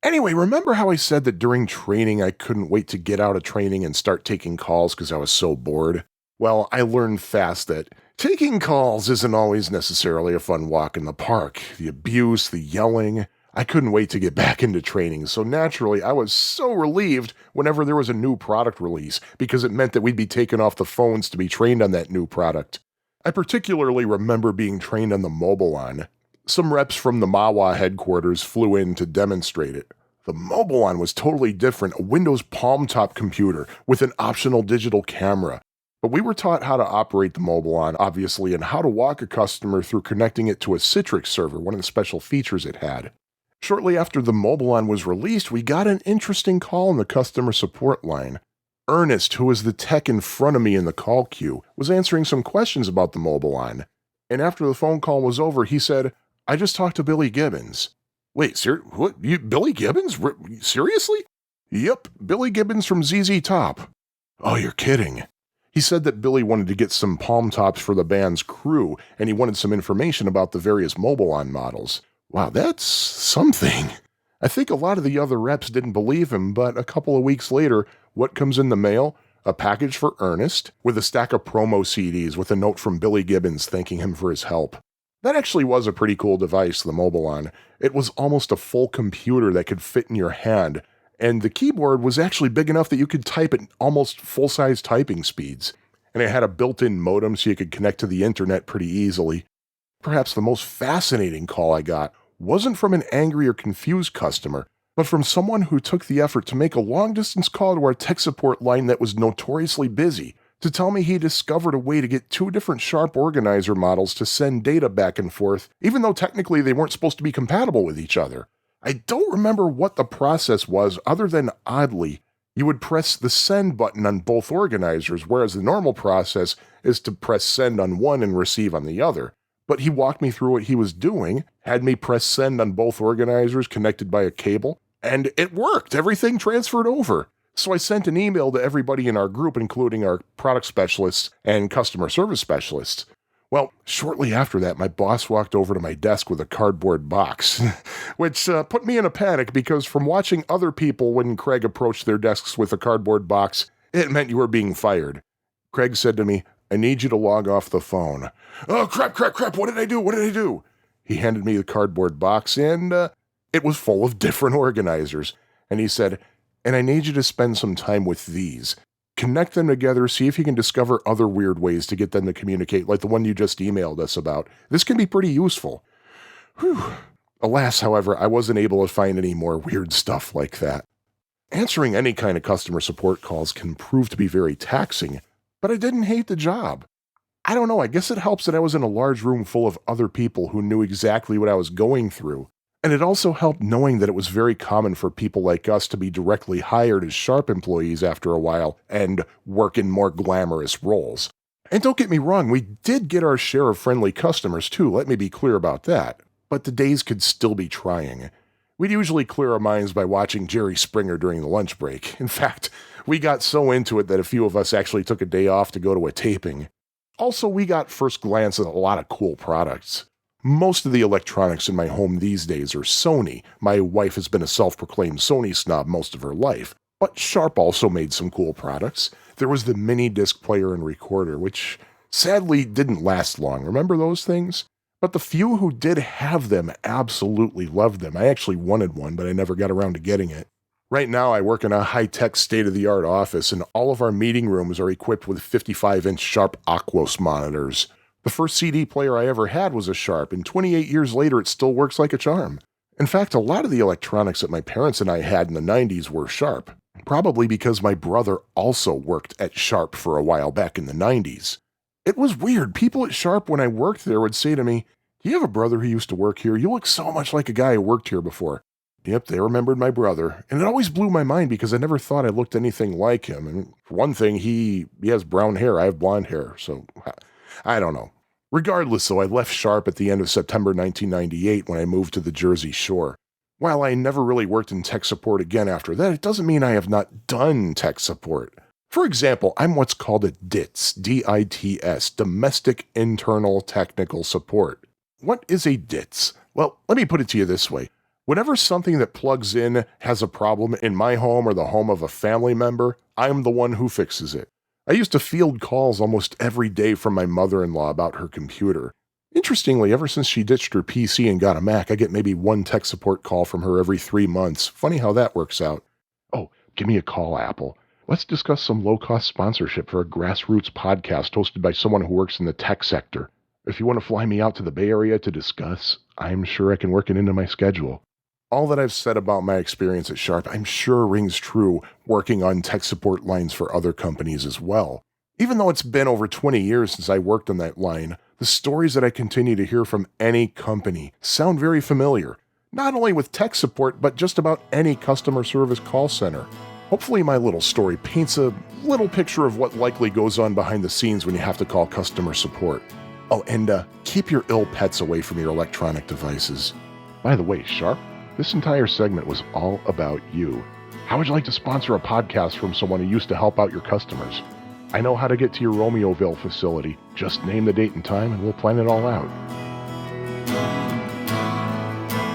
Anyway, remember how I said that during training I couldn't wait to get out of training and start taking calls because I was so bored? Well, I learned fast that taking calls isn't always necessarily a fun walk in the park. The abuse, the yelling. I couldn't wait to get back into training, so naturally I was so relieved whenever there was a new product release because it meant that we'd be taken off the phones to be trained on that new product. I particularly remember being trained on the Mobilon. Some reps from the Mawa headquarters flew in to demonstrate it. The Mobilon was totally different, a Windows palm-top computer with an optional digital camera. But we were taught how to operate the Mobilon, obviously, and how to walk a customer through connecting it to a Citrix server, one of the special features it had. Shortly after the Mobilon was released, we got an interesting call on the customer support line. Ernest, who was the tech in front of me in the call queue, was answering some questions about the Mobilon. And after the phone call was over, he said, I just talked to Billy Gibbons. Wait, what? Billy Gibbons? Seriously? Yep, Billy Gibbons from ZZ Top. Oh, you're kidding. He said that Billy wanted to get some palm tops for the band's crew, and he wanted some information about the various Mobilon models. Wow, that's something. I think a lot of the other reps didn't believe him, but a couple of weeks later, what comes in the mail? A package for Ernest with a stack of promo CDs with a note from Billy Gibbons thanking him for his help. That actually was a pretty cool device, the Mobilon. It was almost a full computer that could fit in your hand, and the keyboard was actually big enough that you could type at almost full-size typing speeds. And it had a built-in modem so you could connect to the internet pretty easily. Perhaps the most fascinating call I got wasn't from an angry or confused customer, but from someone who took the effort to make a long-distance call to our tech support line that was notoriously busy to tell me he discovered a way to get 2 different Sharp organizer models to send data back and forth, even though technically they weren't supposed to be compatible with each other. I don't remember what the process was other than, oddly, you would press the send button on both organizers, whereas the normal process is to press send on one and receive on the other. But he walked me through what he was doing, had me press send on both organizers connected by a cable, and it worked. Everything transferred over. So I sent an email to everybody in our group, including our product specialists and customer service specialists. Well, shortly after that, my boss walked over to my desk with a cardboard box, which put me in a panic because from watching other people when Craig approached their desks with a cardboard box, it meant you were being fired. Craig said to me, I need you to log off the phone. Oh, crap, what did I do? He handed me the cardboard box, and it was full of different organizers. And he said, and I need you to spend some time with these. Connect them together, see if you can discover other weird ways to get them to communicate, like the one you just emailed us about. This can be pretty useful. Whew. Alas, however, I wasn't able to find any more weird stuff like that. Answering any kind of customer support calls can prove to be very taxing, but I didn't hate the job. I don't know, I guess it helps that I was in a large room full of other people who knew exactly what I was going through. And it also helped knowing that it was very common for people like us to be directly hired as Sharp employees after a while and work in more glamorous roles. And don't get me wrong, we did get our share of friendly customers too, let me be clear about that. But the days could still be trying. We'd usually clear our minds by watching Jerry Springer during the lunch break. In fact, We got so into it that a few of us actually took a day off to go to a taping. Also, we got first glance at a lot of cool products. Most of the electronics in my home these days are Sony. My wife has been a self-proclaimed Sony snob most of her life. But Sharp also made some cool products. There was the mini disc player and recorder, which sadly didn't last long. Remember those things? But the few who did have them absolutely loved them. I actually wanted one, but I never got around to getting it. Right now, I work in a high-tech, state-of-the-art office, and all of our meeting rooms are equipped with 55-inch Sharp Aquos monitors. The first CD player I ever had was a Sharp, and 28 years later, it still works like a charm. In fact, a lot of the electronics that my parents and I had in the 90s were Sharp, probably because my brother also worked at Sharp for a while back in the 90s. It was weird. People at Sharp, when I worked there, would say to me, "Do you have a brother who used to work here? You look so much like a guy who worked here before." Yep, they remembered my brother, and it always blew my mind because I never thought I looked anything like him. And for one thing, he has brown hair, I have blonde hair, so I don't know. Regardless, though, I left Sharp at the end of September 1998 when I moved to the Jersey Shore. While I never really worked in tech support again after that, it doesn't mean I have not done tech support. For example, I'm what's called a DITS, D-I-T-S, Domestic Internal Technical Support. What is a DITS? Well, let me put it to you this way. Whenever something that plugs in has a problem in my home or the home of a family member, I'm the one who fixes it. I used to field calls almost every day from my mother-in-law about her computer. Interestingly, ever since she ditched her PC and got a Mac, I get maybe one tech support call from her every 3 months. Funny how that works out. Oh, give me a call, Apple. Let's discuss some low-cost sponsorship for a grassroots podcast hosted by someone who works in the tech sector. If you want to fly me out to the Bay Area to discuss, I'm sure I can work it into my schedule. All that I've said about my experience at Sharp, I'm sure rings true working on tech support lines for other companies as well. Even though it's been over 20 years since I worked on that line, the stories that I continue to hear from any company sound very familiar. Not only with tech support, but just about any customer service call center. Hopefully my little story paints a little picture of what likely goes on behind the scenes when you have to call customer support. Oh, and keep your ill pets away from your electronic devices. By the way, Sharp, this entire segment was all about you. How would you like to sponsor a podcast from someone who used to help out your customers? I know how to get to your Romeoville facility. Just name the date and time and we'll plan it all out.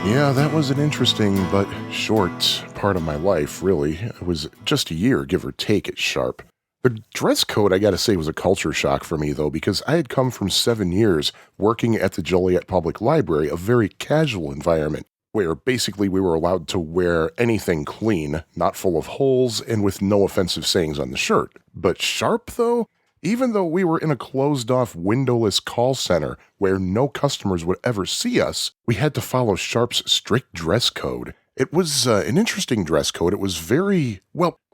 Yeah, that was an interesting but short part of my life, really. It was just a year, give or take, at Sharp. The dress code, I gotta say, was a culture shock for me, though, because I had come from 7 years working at the Joliet Public Library, a very casual environment, where basically we were allowed to wear anything clean, not full of holes, and with no offensive sayings on the shirt. But Sharp, though, even though we were in a closed-off, windowless call center where no customers would ever see us, we had to follow Sharp's strict dress code. It was an interesting dress code. It was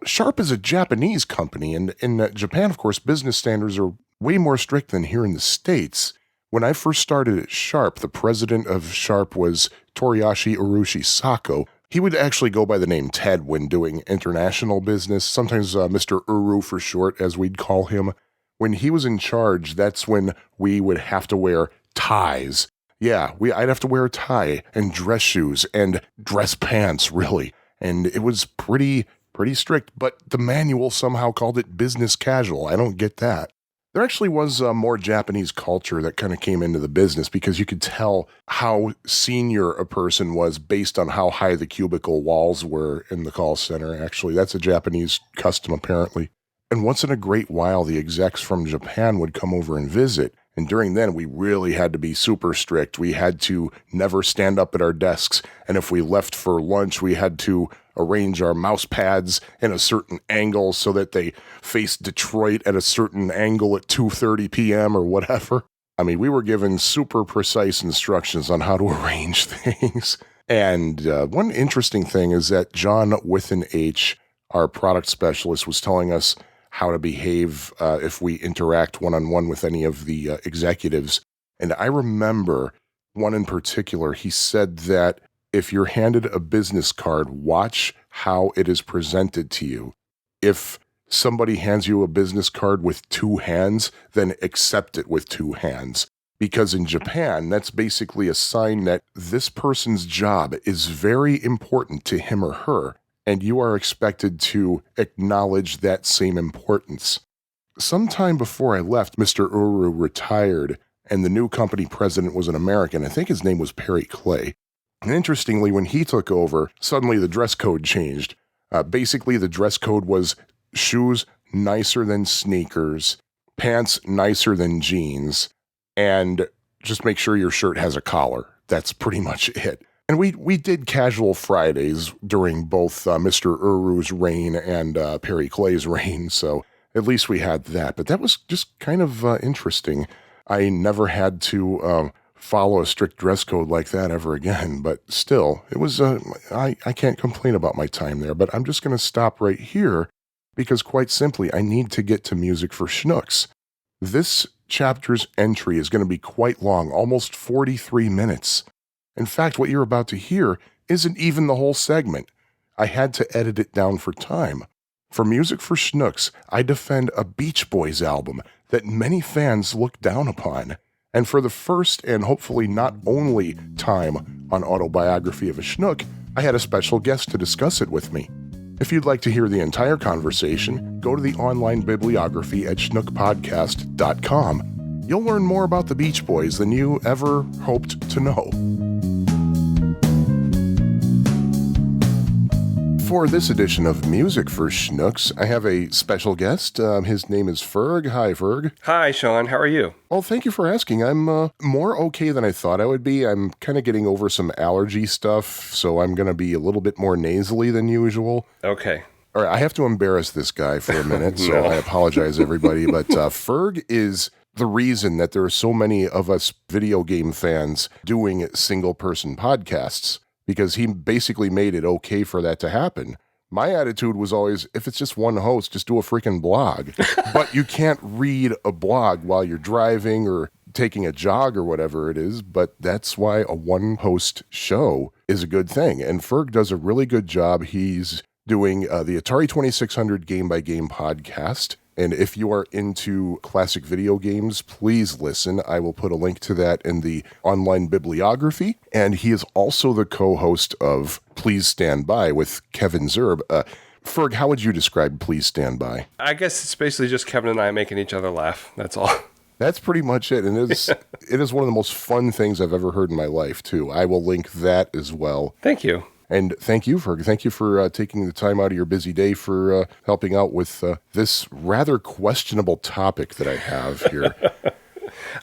Sharp is a Japanese company, and in Japan, of course, business standards are way more strict than here in the States. When I first started at Sharp, the president of Sharp was Toriyashi Urushi Sako. He would actually go by the name Ted when doing international business, sometimes Mr. Uru for short, as we'd call him. When he was in charge, that's when we would have to wear ties. Yeah, I'd have to wear a tie and dress shoes and dress pants, really. And it was pretty strict, but the manual somehow called it business casual. I don't get that. There actually was more Japanese culture that kind of came into the business because you could tell how senior a person was based on how high the cubicle walls were in the call center. Actually, that's a Japanese custom, apparently. And once in a great while, the execs from Japan would come over and visit. And during then, we really had to be super strict. We had to never stand up at our desks. And if we left for lunch, we had to arrange our mouse pads in a certain angle so that they faced Detroit at a certain angle at 2:30 p.m. or whatever. I mean, we were given super precise instructions on how to arrange things. And one interesting thing is that John with an H, our product specialist, was telling us how to behave if we interact one-on-one with any of the executives. And I remember one in particular, he said that if you're handed a business card, watch how it is presented to you. If somebody hands you a business card with 2 hands, then accept it with 2 hands. Because in Japan, that's basically a sign that this person's job is very important to him or her, and you are expected to acknowledge that same importance. Sometime before I left, Mr. Uru retired, and the new company president was an American. I think his name was Perry Clay. And interestingly, when he took over, suddenly the dress code changed. Basically, the dress code was shoes nicer than sneakers, pants nicer than jeans, and just make sure your shirt has a collar. That's pretty much it. And we did casual Fridays during both Mr. Uru's reign and Perry Clay's reign, so at least we had that. But that was just kind of interesting. I never had to follow a strict dress code like that ever again, but still, it was, I can't complain about my time there, but I'm just going to stop right here because quite simply, I need to get to music for Schnooks. This chapter's entry is going to be quite long, almost 43 minutes. In fact, what you're about to hear isn't even the whole segment. I had to edit it down for time. For Music for Schnooks, I defend a Beach Boys album that many fans look down upon. And for the first and hopefully not only time on Autobiography of a Schnook, I had a special guest to discuss it with me. If you'd like to hear the entire conversation, go to the online bibliography at schnookpodcast.com. You'll learn more about the Beach Boys than you ever hoped to know. For this edition of Music for Schnooks, I have a special guest. His name is Ferg. Hi, Ferg. Hi, Sean. How are you? Well, thank you for asking. I'm more okay than I thought I would be. I'm kind of getting over some allergy stuff, so I'm going to be a little bit more nasally than usual. Okay. All right, I have to embarrass this guy for a minute, so I apologize, everybody. But Ferg is the reason that there are so many of us video game fans doing single-person podcasts, because he basically made it okay for that to happen. My attitude was always, if it's just one host, just do a freaking blog. But you can't read a blog while you're driving or taking a jog or whatever it is, but that's why a one-host show is a good thing. And Ferg does a really good job. He's doing the Atari 2600 game-by-game podcast. And if you are into classic video games, please listen. I will put a link to that in the online bibliography. And he is also the co-host of Please Stand By with Kevin Zerb. Ferg, how would you describe Please Stand By? I guess it's basically just Kevin and I making each other laugh. That's all. That's pretty much it. And it is one of the most fun things I've ever heard in my life, too. I will link that as well. Thank you. And thank you, Ferg. Thank you for taking the time out of your busy day for helping out with this rather questionable topic that I have here.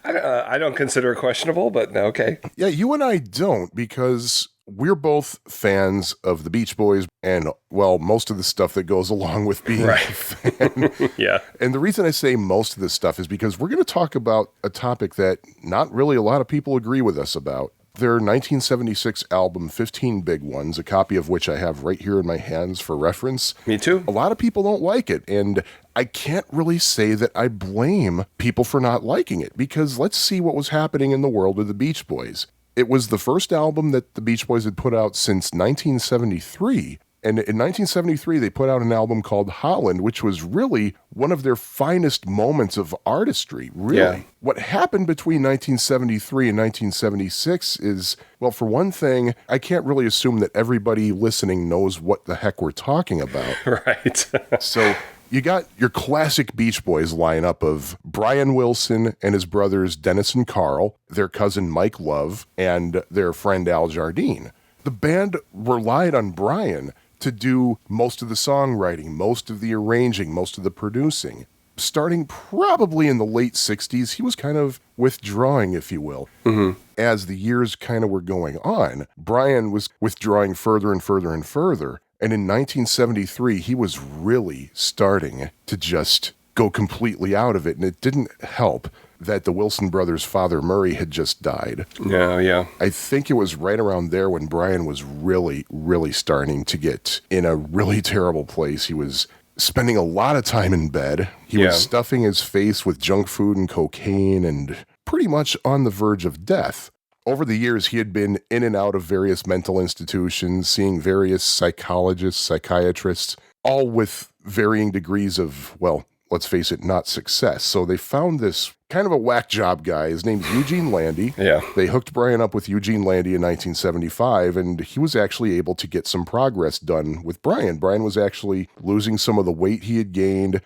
I don't consider it questionable, but okay. Yeah, you and I don't, because we're both fans of the Beach Boys and, well, most of the stuff that goes along with being a fan. Yeah. And the reason I say most of this stuff is because we're going to talk about a topic that not really a lot of people agree with us about. Their 1976 album, 15 Big Ones, a copy of which I have right here in my hands for reference. Me too. A lot of people don't like it, and I can't really say that I blame people for not liking it, because let's see what was happening in the world of the Beach Boys. It was the first album that the Beach Boys had put out since 1973, and in 1973 they put out an album called Holland, which was really one of their finest moments of artistry, really. Yeah. What happened between 1973 and 1976 is, well, for one thing, I can't really assume that everybody listening knows what the heck we're talking about. Right. So you got your classic Beach Boys lineup of Brian Wilson and his brothers Dennis and Carl, their cousin Mike Love, and their friend Al Jardine. The band relied on Brian to do most of the songwriting, most of the arranging, most of the producing. Starting probably in the late 60s, he was kind of withdrawing, if you will. Mm-hmm. As the years kind of were going on, Brian was withdrawing further and further and further. And in 1973, he was really starting to just go completely out of it. And it didn't help that the Wilson brothers' father, Murray, had just died. Yeah. I think it was right around there when Brian was really, really starting to get in a really terrible place. He was spending a lot of time in bed. He was stuffing his face with junk food and cocaine and pretty much on the verge of death. Over the years, he had been in and out of various mental institutions, seeing various psychologists, psychiatrists, all with varying degrees of, well, let's face it, not success. So they found this kind of a whack job guy. His name's Eugene Landy. Yeah. They hooked Brian up with Eugene Landy in 1975, and he was actually able to get some progress done with Brian. Brian was actually losing some of the weight he had gained.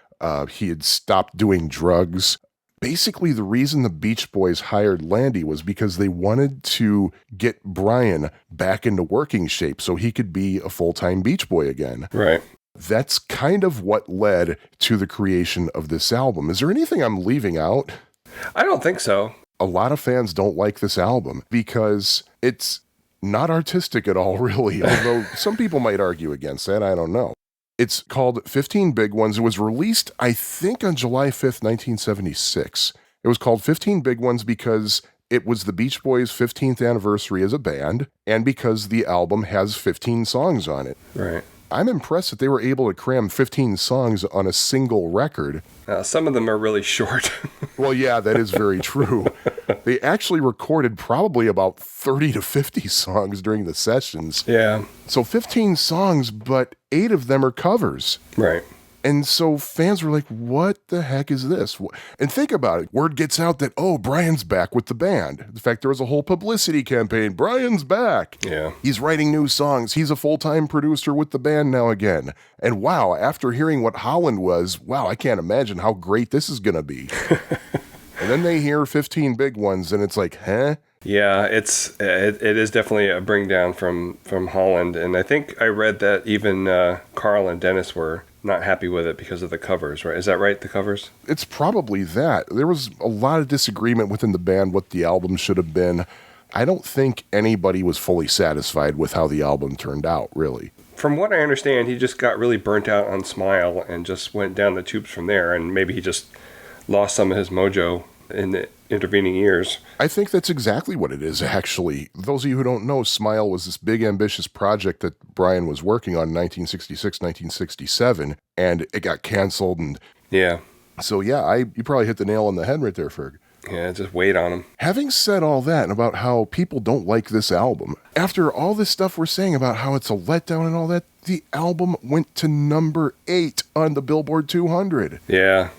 He had stopped doing drugs. Basically, the reason the Beach Boys hired Landy was because they wanted to get Brian back into working shape so he could be a full-time Beach Boy again. Right. That's kind of what led to the creation of this album. Is there anything I'm leaving out? I don't think so. A lot of fans don't like this album because it's not artistic at all, really, although some people might argue against that. I don't know. It's called 15 Big Ones. It was released, I think, on July 5th, 1976. It was called 15 Big Ones because it was the Beach Boys' 15th anniversary as a band, and because the album has 15 songs on it. Right. I'm impressed that they were able to cram 15 songs on a single record. Some of them are really short. Well, yeah, that is very true. They actually recorded probably about 30 to 50 songs during the sessions. Yeah. So 15 songs, but 8 of them are covers. Right. And so fans were like, what the heck is this? And think about it. Word gets out that, oh, Brian's back with the band. In fact, there was a whole publicity campaign. Brian's back. Yeah. He's writing new songs. He's a full-time producer with the band now again. And wow, after hearing what Holland was, wow, I can't imagine how great this is going to be. And then they hear 15 Big Ones, and it's like, huh? Yeah, it is definitely a bring down from Holland. And I think I read that even Carl and Dennis were not happy with it because of the covers, right? Is that right, the covers? It's probably that. There was a lot of disagreement within the band what the album should have been. I don't think anybody was fully satisfied with how the album turned out, really. From what I understand, he just got really burnt out on Smile and just went down the tubes from there, and maybe he just lost some of his mojo in the intervening years. I think that's exactly what it is, actually. Those of you who don't know, Smile was this big, ambitious project that Brian was working on in 1966, 1967, and it got canceled. And yeah. So, yeah, you probably hit the nail on the head right there, Ferg. Yeah, just wait on him. Having said all that and about how people don't like this album, after all this stuff we're saying about how it's a letdown and all that, the album went to number 8 on the Billboard 200. Yeah.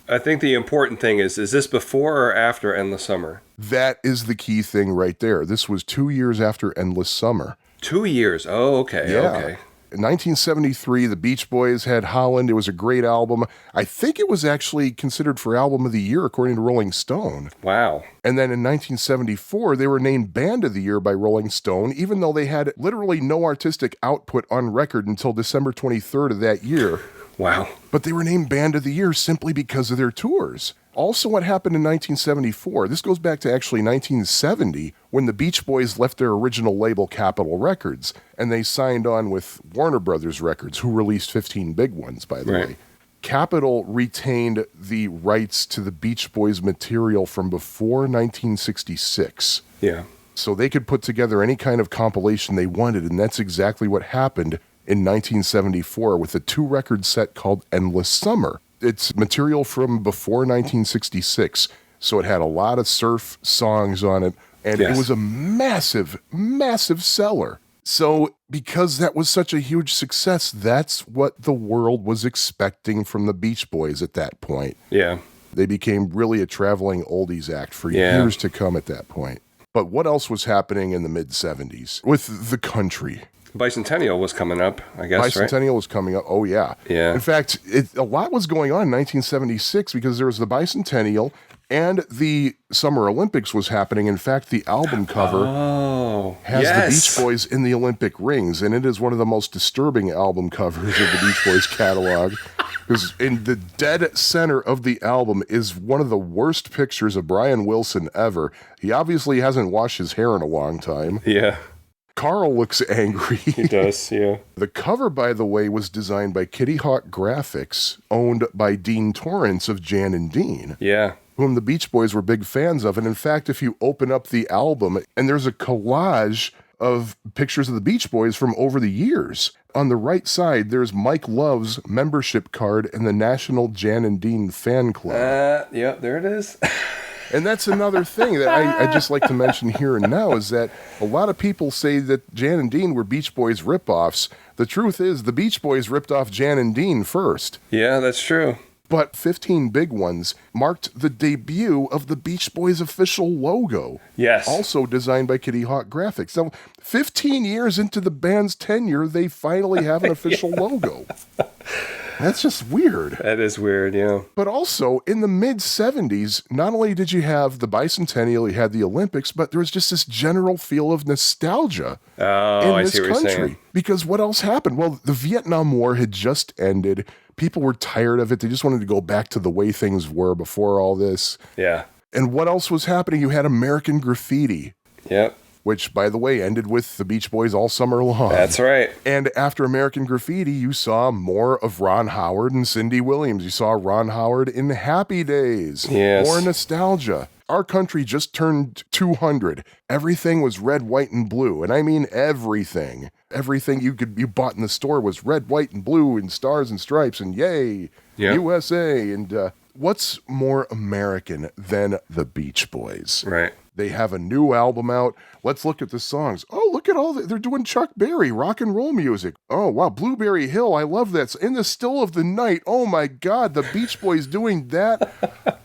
I think the important thing is this before or after Endless Summer? That is the key thing right there. This was 2 years after Endless Summer. 2 years? Oh, okay. Yeah. Okay. In 1973, the Beach Boys had Holland. It was a great album. I think it was actually considered for Album of the Year, according to Rolling Stone. Wow. And then in 1974, they were named Band of the Year by Rolling Stone, even though they had literally no artistic output on record until December 23rd of that year. Wow. But they were named Band of the Year simply because of their tours. Also, what happened in 1974, this goes back to actually 1970, when the Beach Boys left their original label, Capitol Records, and they signed on with Warner Brothers Records, who released 15 Big Ones, by the way. Capitol retained the rights to the Beach Boys material from before 1966. Yeah. So they could put together any kind of compilation they wanted, and that's exactly what happened in 1974 with a 2-record set called Endless Summer. It's material from before 1966, so it had a lot of surf songs on it, and It was a massive, massive seller. So because that was such a huge success, that's what the world was expecting from the Beach Boys at that point. Yeah. They became really a traveling oldies act for years to come at that point. But what else was happening in the mid-70s with the country? Bicentennial was coming up, I guess, Bicentennial was coming up. Oh, yeah. Yeah. In fact, a lot was going on in 1976 because there was the Bicentennial and the Summer Olympics was happening. In fact, the album cover has the Beach Boys in the Olympic rings, and it is one of the most disturbing album covers of the Beach Boys catalog. Because in the dead center of the album is one of the worst pictures of Brian Wilson ever. He obviously hasn't washed his hair in a long time. Yeah. Carl looks angry. He does, yeah. The cover, by the way, was designed by Kitty Hawk Graphics, owned by Dean Torrance of Jan and Dean. Yeah. Whom the Beach Boys were big fans of. And in fact, if you open up the album, and there's a collage of pictures of the Beach Boys from over the years. On the right side, there's Mike Love's membership card in the National Jan and Dean Fan Club. Yeah, there it is. And that's another thing that I just like to mention here and now is that a lot of people say that Jan and Dean were Beach Boys ripoffs. The truth is the Beach Boys ripped off Jan and Dean first. Yeah, that's true. But 15 Big Ones marked the debut of the Beach Boys official logo. Yes. Also designed by Kitty Hawk Graphics. Now, 15 years into the band's tenure, they finally have an official logo. That's just weird. That is weird, yeah. But also, in the mid-'70s, not only did you have the bicentennial, you had the Olympics, but there was just this general feel of nostalgia in this country. Because what else happened? Well, the Vietnam War had just ended. People were tired of it. They just wanted to go back to the way things were before all this. Yeah. And what else was happening? You had American Graffiti. Yep. Which, by the way, ended with the Beach Boys all summer long. That's right. And after American Graffiti, you saw more of Ron Howard and Cindy Williams. You saw Ron Howard in Happy Days. Yes. More nostalgia. Our country just turned 200. Everything was red, white, and blue. And I mean everything. Everything you bought in the store was red, white, and blue, and stars and stripes, and yay, yep. USA. And what's more American than the Beach Boys? Right. They have a new album out. Let's look at the songs. Oh, look at they're doing Chuck Berry, rock and roll music. Oh, wow, Blueberry Hill, I love that. In the Still of the Night, oh my God, the Beach Boys doing that.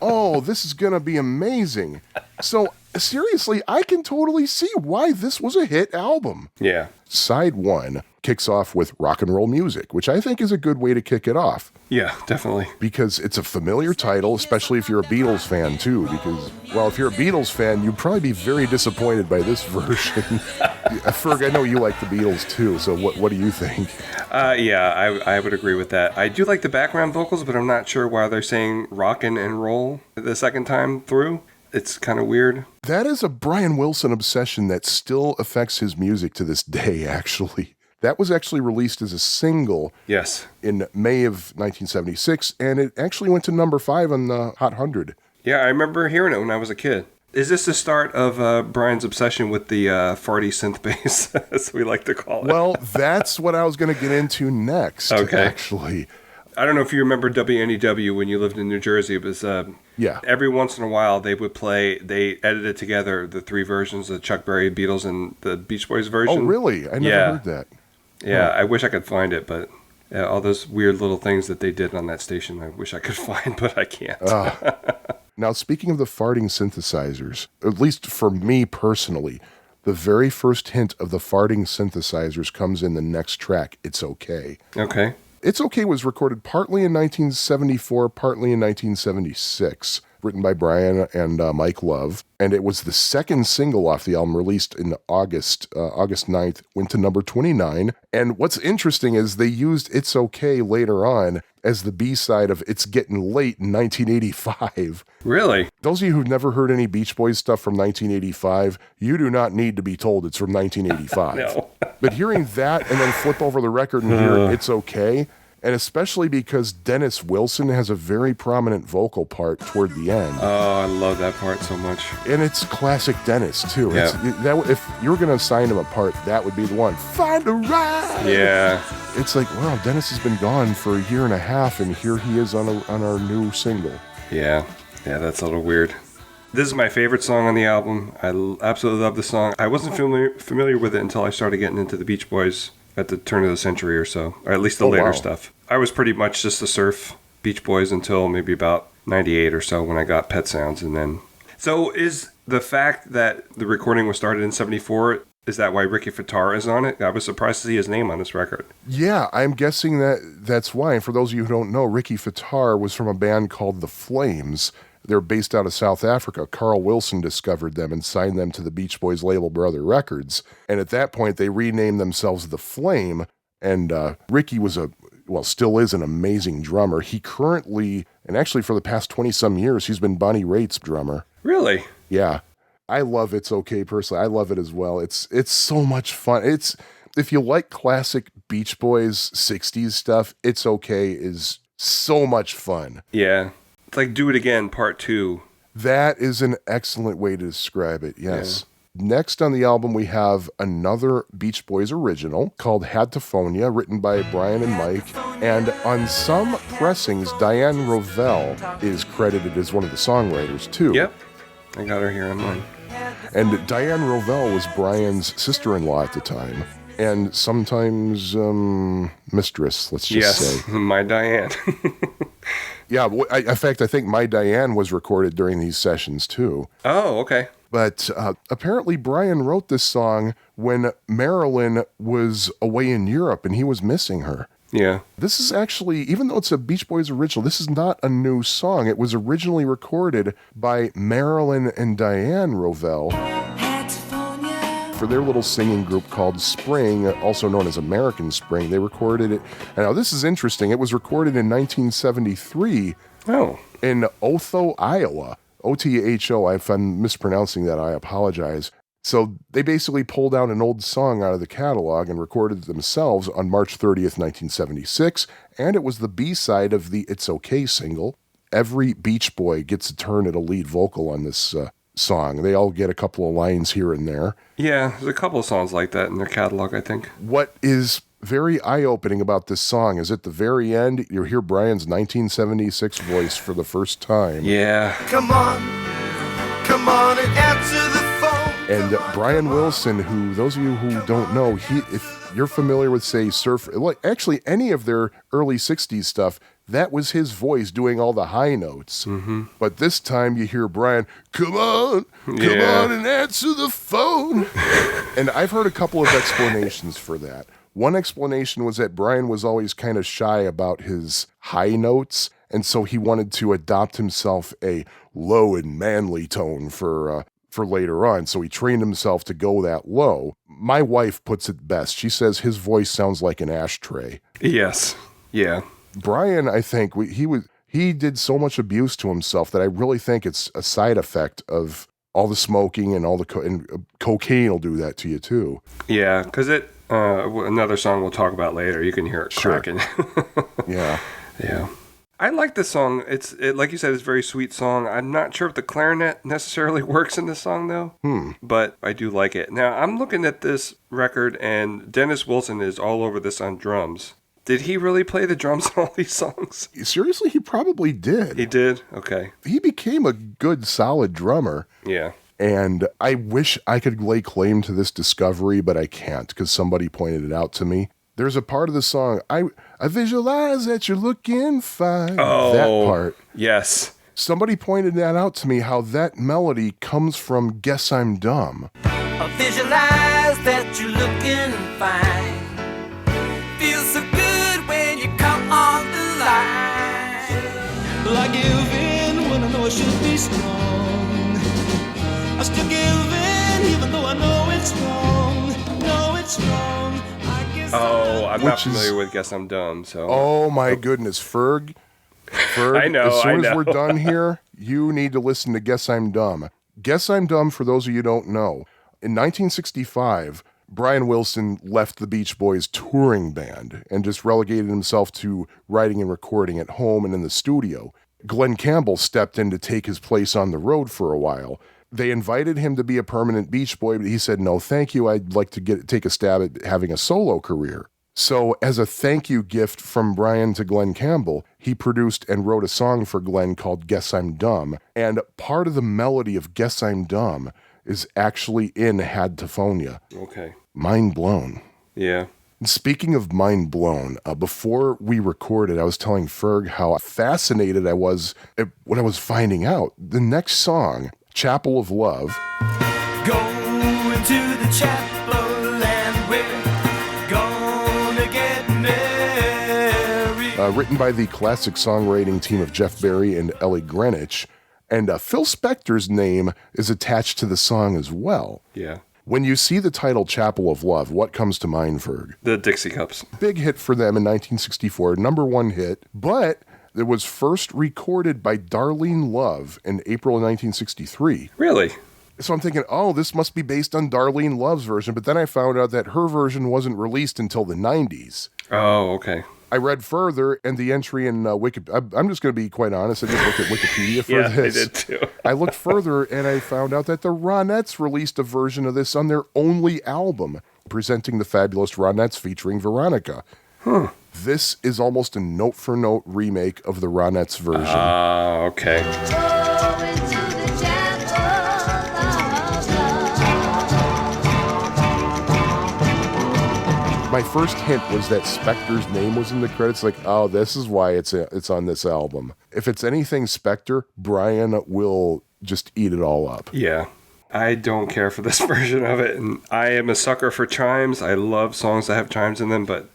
Oh, this is going to be amazing. So, seriously, I can totally see why this was a hit album. Yeah. Side 1 kicks off with rock and roll music, which I think is a good way to kick it off. Yeah, definitely. Because it's a familiar title, especially if you're a Beatles fan, too. Because, well, if you're a Beatles fan, you'd probably be very disappointed by this version. Ferg, I know you like the Beatles, too, so what do you think? Yeah, I would agree with that. I do like the background vocals, but I'm not sure why they're saying rockin' and roll the second time through. It's kind of weird. That is a Brian Wilson obsession that still affects his music to this day, actually. That was actually released as a single in May of 1976, and it actually went to number 5 on the Hot 100. Yeah, I remember hearing it when I was a kid. Is this the start of Brian's obsession with the farty synth bass, as we like to call it? Well, that's what I was going to get into next, actually. I don't know if you remember WNEW when you lived in New Jersey. It was every once in a while they would play, they edited together the 3 versions, the Chuck Berry, Beatles, and the Beach Boys version. Oh, really? I never heard that. Yeah, I wish I could find it, but all those weird little things that they did on that station, I wish I could find, but I can't. Now, speaking of the farting synthesizers, at least for me personally, the very first hint of the farting synthesizers comes in the next track, It's Okay. Okay. It's Okay was recorded partly in 1974, partly in 1976. Written by Brian and Mike Love, and it was the second single off the album, released in August 9th, went to number 29, and what's interesting is they used It's Okay later on as the B-side of It's Getting Late in 1985. Really? Those of you who've never heard any Beach Boys stuff from 1985, you do not need to be told it's from 1985. No. But hearing that and then flip over the record and hear It's Okay, and especially because Dennis Wilson has a very prominent vocal part toward the end. Oh, I love that part so much. And it's classic Dennis, too. Yeah. If you were going to assign him a part, that would be the one. Find a ride! Yeah. It's like, wow, Dennis has been gone for a year and a half, and here he is on our new single. Yeah. Yeah, that's a little weird. This is my favorite song on the album. I absolutely love the song. I wasn't familiar with it until I started getting into the Beach Boys at the turn of the century or so, or at least the later stuff. I was pretty much just a surf Beach Boys until maybe about 98 or so when I got Pet Sounds. And then, so is the fact that the recording was started in 74, is that why Ricky Fataar is on it? I was surprised to see his name on this record. Yeah, I'm guessing that's why. And for those of you who don't know, Ricky Fataar was from a band called The Flames. They're based out of South Africa. Carl Wilson discovered them and signed them to the Beach Boys label Brother Records. And at that point, they renamed themselves The Flame. And Ricky was still is an amazing drummer. He currently, and actually for the past 20-some years, he's been Bonnie Raitt's drummer. Really? Yeah. I love It's Okay personally. I love it as well. It's so much fun. If you like classic Beach Boys 60s stuff, It's Okay is so much fun. Yeah. It's like Do It Again, Part 2. That is an excellent way to describe it, yes. Yeah. Next on the album, we have another Beach Boys original called Hadtophonia, written by Brian and Mike. And on some pressings, Diane Rovell is credited as one of the songwriters, too. Yep. I got her here on mine. And Diane Rovell was Brian's sister-in-law at the time. And sometimes mistress, let's just say. Yes, my Diane. Yeah, in fact, I think My Diane was recorded during these sessions too. Oh, okay. But apparently Brian wrote this song when Marilyn was away in Europe and he was missing her. Yeah. This is actually, even though it's a Beach Boys original, this is not a new song. It was originally recorded by Marilyn and Diane Rovell for their little singing group called Spring, also known as American Spring. They recorded it. Now, this is interesting. It was recorded in 1973 in Otho, Iowa. Otho. If I'm mispronouncing that, I apologize. So they basically pulled out an old song out of the catalog and recorded it themselves on March 30th, 1976, and it was the B-side of the It's Okay single. Every Beach Boy gets a turn at a lead vocal on this song. They all get a couple of lines here and there. Yeah, there's a couple of songs like that in their catalog, I think. What is very eye-opening about this song is at the very end, you hear Brian's 1976 voice for the first time. Yeah. Come on and answer the phone. And Brian Wilson, who, those of you who don't know, if you're familiar with, say, actually any of their early 60s stuff, that was his voice doing all the high notes. Mm-hmm. But this time you hear Brian, come on and answer the phone. And I've heard a couple of explanations for that. One explanation was that Brian was always kind of shy about his high notes, and so he wanted to adopt himself a low and manly tone for later on, so he trained himself to go that low. My wife puts it best. She says his voice sounds like an ashtray. Yes. Yeah. Brian, I think, he did so much abuse to himself that I really think it's a side effect of all the smoking and all the cocaine will do that to you too. Yeah, because another song we'll talk about later, you can hear it cracking. Yeah. Yeah. I like this song. Like you said, it's a very sweet song. I'm not sure if the clarinet necessarily works in this song, though. But I do like it. Now, I'm looking at this record, and Dennis Wilson is all over this on drums. Did he really play the drums on all these songs? Seriously, he probably did. He did? Okay. He became a good, solid drummer. Yeah. And I wish I could lay claim to this discovery, but I can't because somebody pointed it out to me. There's a part of the song, I visualize that you're looking fine. Oh, that part. Yes. Somebody pointed that out to me, how that melody comes from Guess I'm Dumb. I visualize that you're looking fine. Feels so good when you come on the line. Well, I give in when I know I should be strong. I still give in even though I know it's wrong. Know it's wrong. Oh, I'm not familiar with Guess I'm Dumb, so... Oh, my goodness. Ferg, I know, as soon I as we're know. done here, you need to listen to Guess I'm Dumb. Guess I'm Dumb, for those of you who don't know, in 1965, Brian Wilson left the Beach Boys touring band and just relegated himself to writing and recording at home and in the studio. Glenn Campbell stepped in to take his place on the road for a while. They invited him to be a permanent Beach Boy, but he said, no, thank you. I'd like to take a stab at having a solo career. So as a thank you gift from Brian to Glenn Campbell, he produced and wrote a song for Glenn called Guess I'm Dumb. And part of the melody of Guess I'm Dumb is actually in Hadtophonia. Okay. Mind blown. Yeah. Speaking of mind blown, before we recorded, I was telling Ferg how fascinated I was at what I was finding out. The next song, Chapel of Love. Go into the chapel and we're gonna get married. Written by the classic songwriting team of Jeff Barry and Ellie Greenwich. And Phil Spector's name is attached to the song as well. Yeah. When you see the title Chapel of Love, what comes to mind, Ferg? The Dixie Cups. Big hit for them in 1964, number one hit, but it was first recorded by Darlene Love in April of 1963. Really? So I'm thinking, oh, this must be based on Darlene Love's version, but then I found out that her version wasn't released until the 90s. Oh, okay. I read further, and the entry in Wikipedia, I'm just going to be quite honest, I just looked at Wikipedia for Yeah, this. I did too. I looked further, and I found out that the Ronettes released a version of this on their only album, presenting the fabulous Ronettes featuring Veronica. Huh. This is almost a note-for-note remake of the Ronettes version. Ah, okay. my first hint was that Spector's name was in the credits. Like, oh, this is why it's on this album. If it's anything Spector, Brian will just eat it all up. Yeah. I don't care for this version of it, and I am a sucker for chimes. I love songs that have chimes in them, but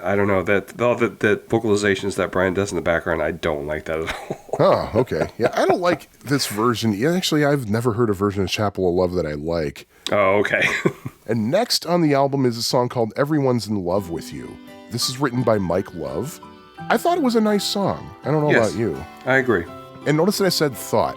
I don't know, that all the vocalizations that Brian does in the background, I don't like that at all. Oh, okay. Yeah, I don't like this version. Yeah, actually, I've never heard a version of Chapel of Love that I like. Oh, okay. And next on the album is a song called Everyone's in Love with You. This is written by Mike Love. I thought it was a nice song. I don't know about you. I agree. And notice that I said thought.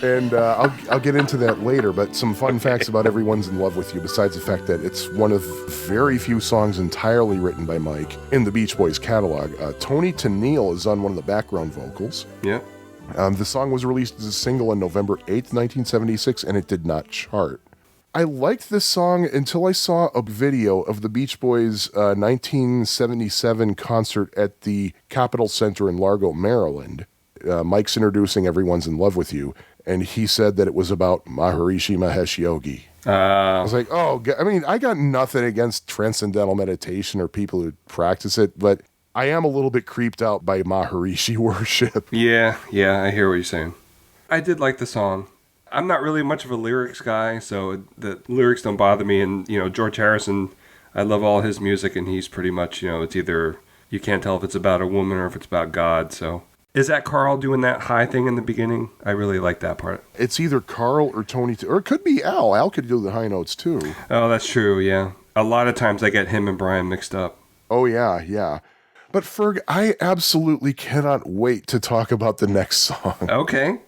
And I'll get into that later, but some fun facts about Everyone's in Love with You, besides the fact that it's one of very few songs entirely written by Mike in the Beach Boys catalog. Tony Tennille is on one of the background vocals. Yeah. The song was released as a single on November 8th, 1976, and it did not chart. I liked this song until I saw a video of the Beach Boys' 1977 concert at the Capitol Center in Largo, Maryland. Mike's introducing Everyone's in Love with You, and he said that it was about Maharishi Mahesh Yogi. I was like, oh, I mean, I got nothing against transcendental meditation or people who practice it, but I am a little bit creeped out by Maharishi worship. Yeah, I hear what you're saying. I did like the song. I'm not really much of a lyrics guy, so the lyrics don't bother me. And, George Harrison, I love all his music, and he's pretty much, it's either, you can't tell if it's about a woman or if it's about God, so. Is that Carl doing that high thing in the beginning? I really like that part. It's either Carl or Tony, or it could be Al. Al could do the high notes too. Oh, that's true, yeah. A lot of times I get him and Brian mixed up. Oh, yeah. But Ferg, I absolutely cannot wait to talk about the next song. Okay.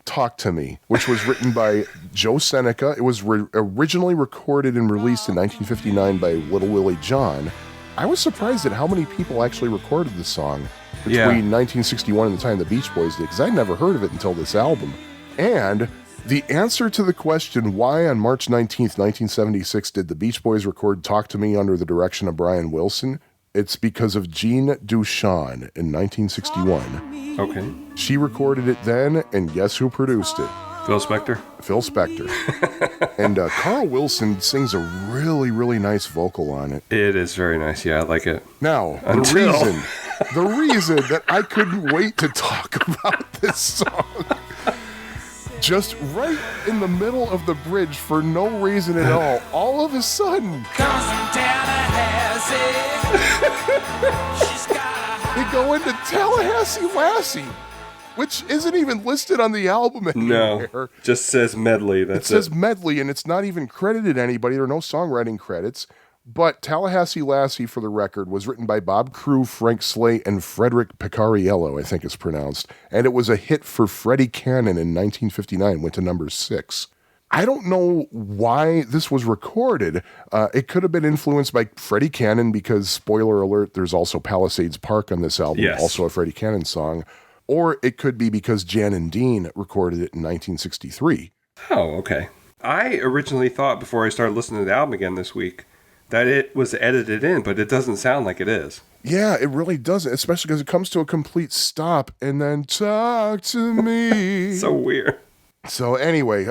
Talk to Me, which was written by Joe Seneca. It was originally recorded and released in 1959 by Little Willie John. I was surprised at how many people actually recorded the song between 1961 and the time the Beach Boys did, because I'd never heard of it until this album. And the answer to the question why on March 19th, 1976 did the Beach Boys record Talk to Me under the direction of Brian Wilson, it's because of Jean Duchamp in 1961. Okay. She recorded it then, and guess who produced it? Phil Spector? Phil Spector. And Carl Wilson sings a really, really nice vocal on it. It is very nice. Yeah, I like it. Now, the reason that I couldn't wait to talk about this song, just right in the middle of the bridge for no reason at all of a sudden, Comes from Tallahassee. they go into Tallahassee Lassie, which isn't even listed on the album anywhere. No, just says medley. That's it. It says medley, and it's not even credited anybody. There are no songwriting credits. But Tallahassee Lassie, for the record, was written by Bob Crew, Frank Slay, and Frederick Picariello, I think it's pronounced. And it was a hit for Freddie Cannon in 1959, went to number 6. I don't know why this was recorded. It could have been influenced by Freddie Cannon because, spoiler alert, there's also Palisades Park on this album, also a Freddie Cannon song. Or it could be because Jan and Dean recorded it in 1963. Oh, okay. I originally thought before I started listening to the album again this week that it was edited in, but it doesn't sound like it is. Yeah, it really doesn't, especially because it comes to a complete stop and then talk to me. So weird. So anyway,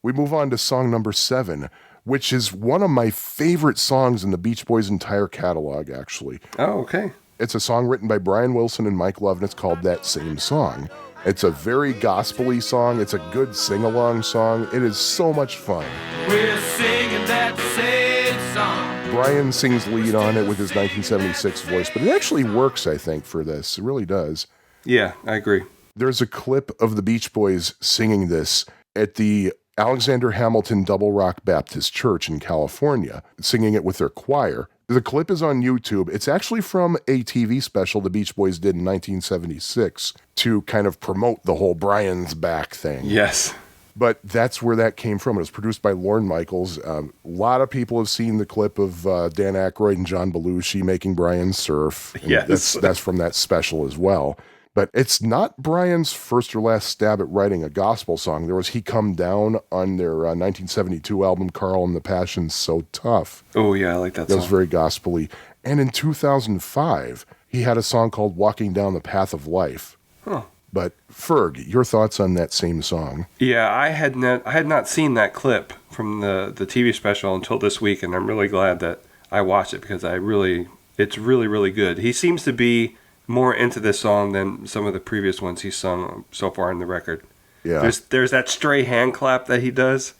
we move on to song number 7, which is one of my favorite songs in the Beach Boys' entire catalog, actually. Oh, okay. It's a song written by Brian Wilson and Mike Love, and it's called That Same Song. It's a very gospel-y song. It's a good sing-along song. It is so much fun. We're singing that same song. Brian sings lead on it with his 1976 voice, but it actually works, I think, for this. It really does. Yeah, I agree. There's a clip of the Beach Boys singing this at the Alexander Hamilton Double Rock Baptist Church in California, singing it with their choir. The clip is on YouTube. It's actually from a TV special the Beach Boys did in 1976 to kind of promote the whole Brian's back thing. Yes. But that's where that came from. It was produced by Lorne Michaels. A lot of people have seen the clip of Dan Aykroyd and John Belushi making Brian surf. Yes. That's from that special as well. But it's not Brian's first or last stab at writing a gospel song. There was He Come Down on their 1972 album, Carl and the Passion's So Tough. Oh, yeah, I like that song. That was very gospel-y. And in 2005, he had a song called Walking Down the Path of Life. Huh. But Ferg, your thoughts on that same song? Yeah, I had not seen that clip from the TV special until this week, and I'm really glad that I watch it because it's really, really good. He seems to be more into this song than some of the previous ones he's sung so far in the record. Yeah. There's that stray hand clap that he does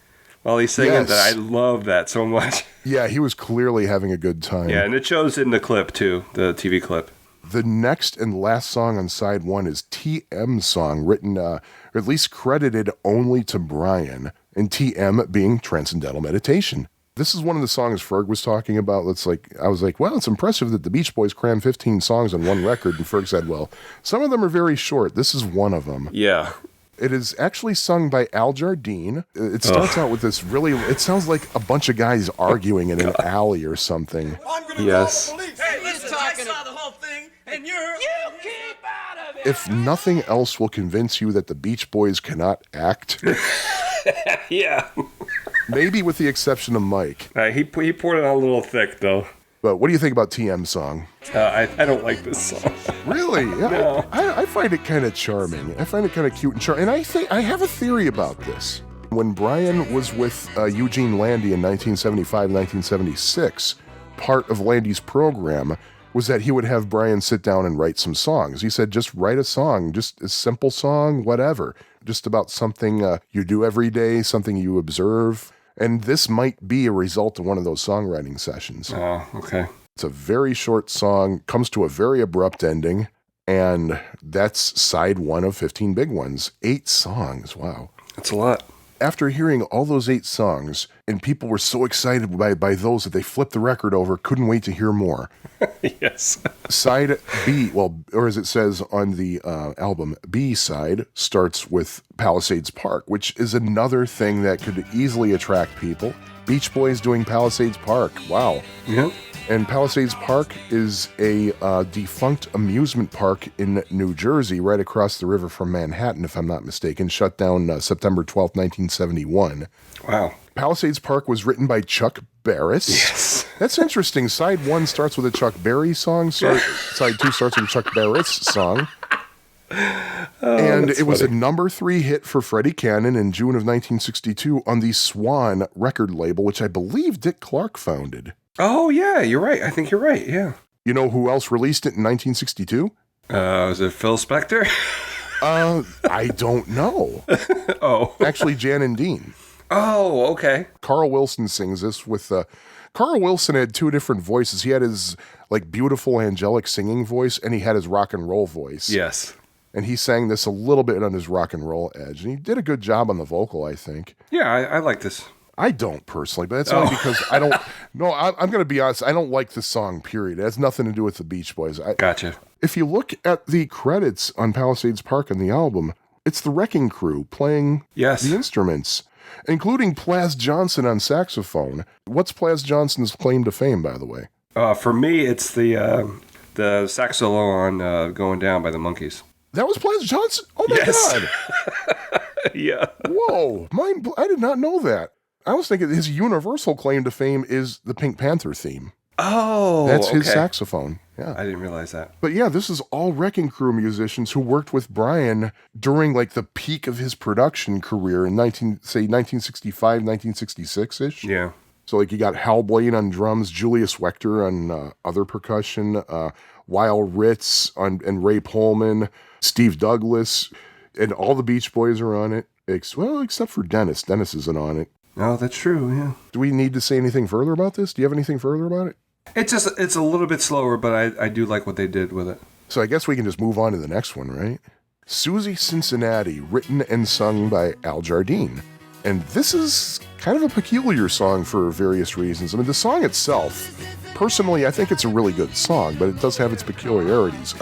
while he's singing. Yes. That I love that so much. Yeah, he was clearly having a good time. Yeah, and it shows in the clip too, the TV clip. The next and last song on side one is TM's song, written, or at least credited only to Brian, and TM being Transcendental Meditation. This is one of the songs Ferg was talking about. I was like, well, it's impressive that the Beach Boys crammed 15 songs on one record. And Ferg said, well, some of them are very short. This is one of them. Yeah. It is actually sung by Al Jardine. It starts out with this it sounds like a bunch of guys arguing in an alley or something. Yes. Hey, listen, I saw the whole thing, and you keep out of it. If nothing else will convince you that the Beach Boys cannot act, Yeah. maybe with the exception of Mike. He poured it on a little thick though. But what do you think about TM's song? I don't like this song. Really? Yeah, No. I find it kind of charming. I find it kind of cute and charming. And I have a theory about this. When Brian was with Eugene Landy in 1975, 1976, part of Landy's program was that he would have Brian sit down and write some songs. He said, just write a song, just a simple song, whatever. Just about something you do every day, something you observe. And this might be a result of one of those songwriting sessions. Oh, okay. It's a very short song, comes to a very abrupt ending, and that's side one of 15 Big Ones. 8 songs, wow. That's a lot. After hearing all those 8 songs, and people were so excited by those that they flipped the record over, couldn't wait to hear more. Yes. Side B, or as it says on the album, B side starts with Palisades Park, which is another thing that could easily attract people. Beach Boys doing Palisades Park, wow. Yep. And Palisades Park is a defunct amusement park in New Jersey, right across the river from Manhattan, if I'm not mistaken, shut down September 12th, 1971. Wow. Palisades Park was written by Chuck Barris. Yes. That's interesting. Side 1 starts with a Chuck Berry song. Side 2 starts with a Chuck Barris song. And it was a number 3 hit for Freddie Cannon in June of 1962 on the Swan record label, which I believe Dick Clark founded. Oh, yeah, you're right. I think you're right, yeah. You know who else released it in 1962? Was it Phil Spector? I don't know. Oh. Actually, Jan and Dean. Oh, okay. Carl Wilson sings this with... Carl Wilson had 2 different voices. He had his beautiful angelic singing voice, and he had his rock and roll voice. Yes. And he sang this a little bit on his rock and roll edge. And he did a good job on the vocal, I think. Yeah, I like this. I don't personally, but that's only because I don't... No, I'm going to be honest. I don't like the song, period. It has nothing to do with the Beach Boys. Gotcha. If you look at the credits on Palisades Park on the album, it's the Wrecking Crew playing the instruments, including Plas Johnson on saxophone. What's Plas Johnson's claim to fame, by the way? For me, it's the sax solo on Going Down by the Monkees. That was Plas Johnson? Oh, my God. Yeah. Whoa. I did not know that. I was thinking his universal claim to fame is the Pink Panther theme. Oh, That's his saxophone. Yeah. I didn't realize that. But yeah, this is all Wrecking Crew musicians who worked with Brian during the peak of his production career in 1965, 1966-ish. Yeah. So you got Hal Blaine on drums, Julius Wechter on other percussion, Weil Ritz and Ray Pullman, Steve Douglas, and all the Beach Boys are on it. Except for Dennis. Dennis isn't on it. Oh, that's true, yeah. Do we need to say anything further about this? Do you have anything further about it? It's a little bit slower, but I do like what they did with it. So I guess we can just move on to the next one, right? Susie Cincinnati, written and sung by Al Jardine. And this is kind of a peculiar song for various reasons. I mean, the song itself, personally, I think it's a really good song, but it does have its peculiarities.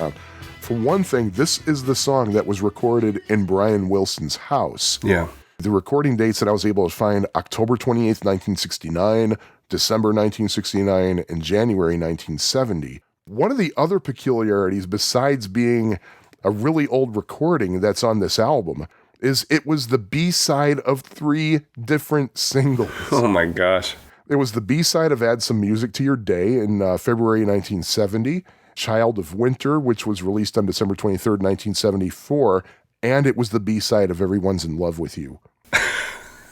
For one thing, this is the song that was recorded in Brian Wilson's house. Yeah. The recording dates that I was able to find, October 28th, 1969, December 1969, and January 1970. One of the other peculiarities, besides being a really old recording that's on this album, is it was the B-side of 3 different singles. Oh my gosh. It was the B-side of Add Some Music to Your Day in February 1970, Child of Winter, which was released on December 23rd, 1974, and it was the B-side of Everyone's in Love with You.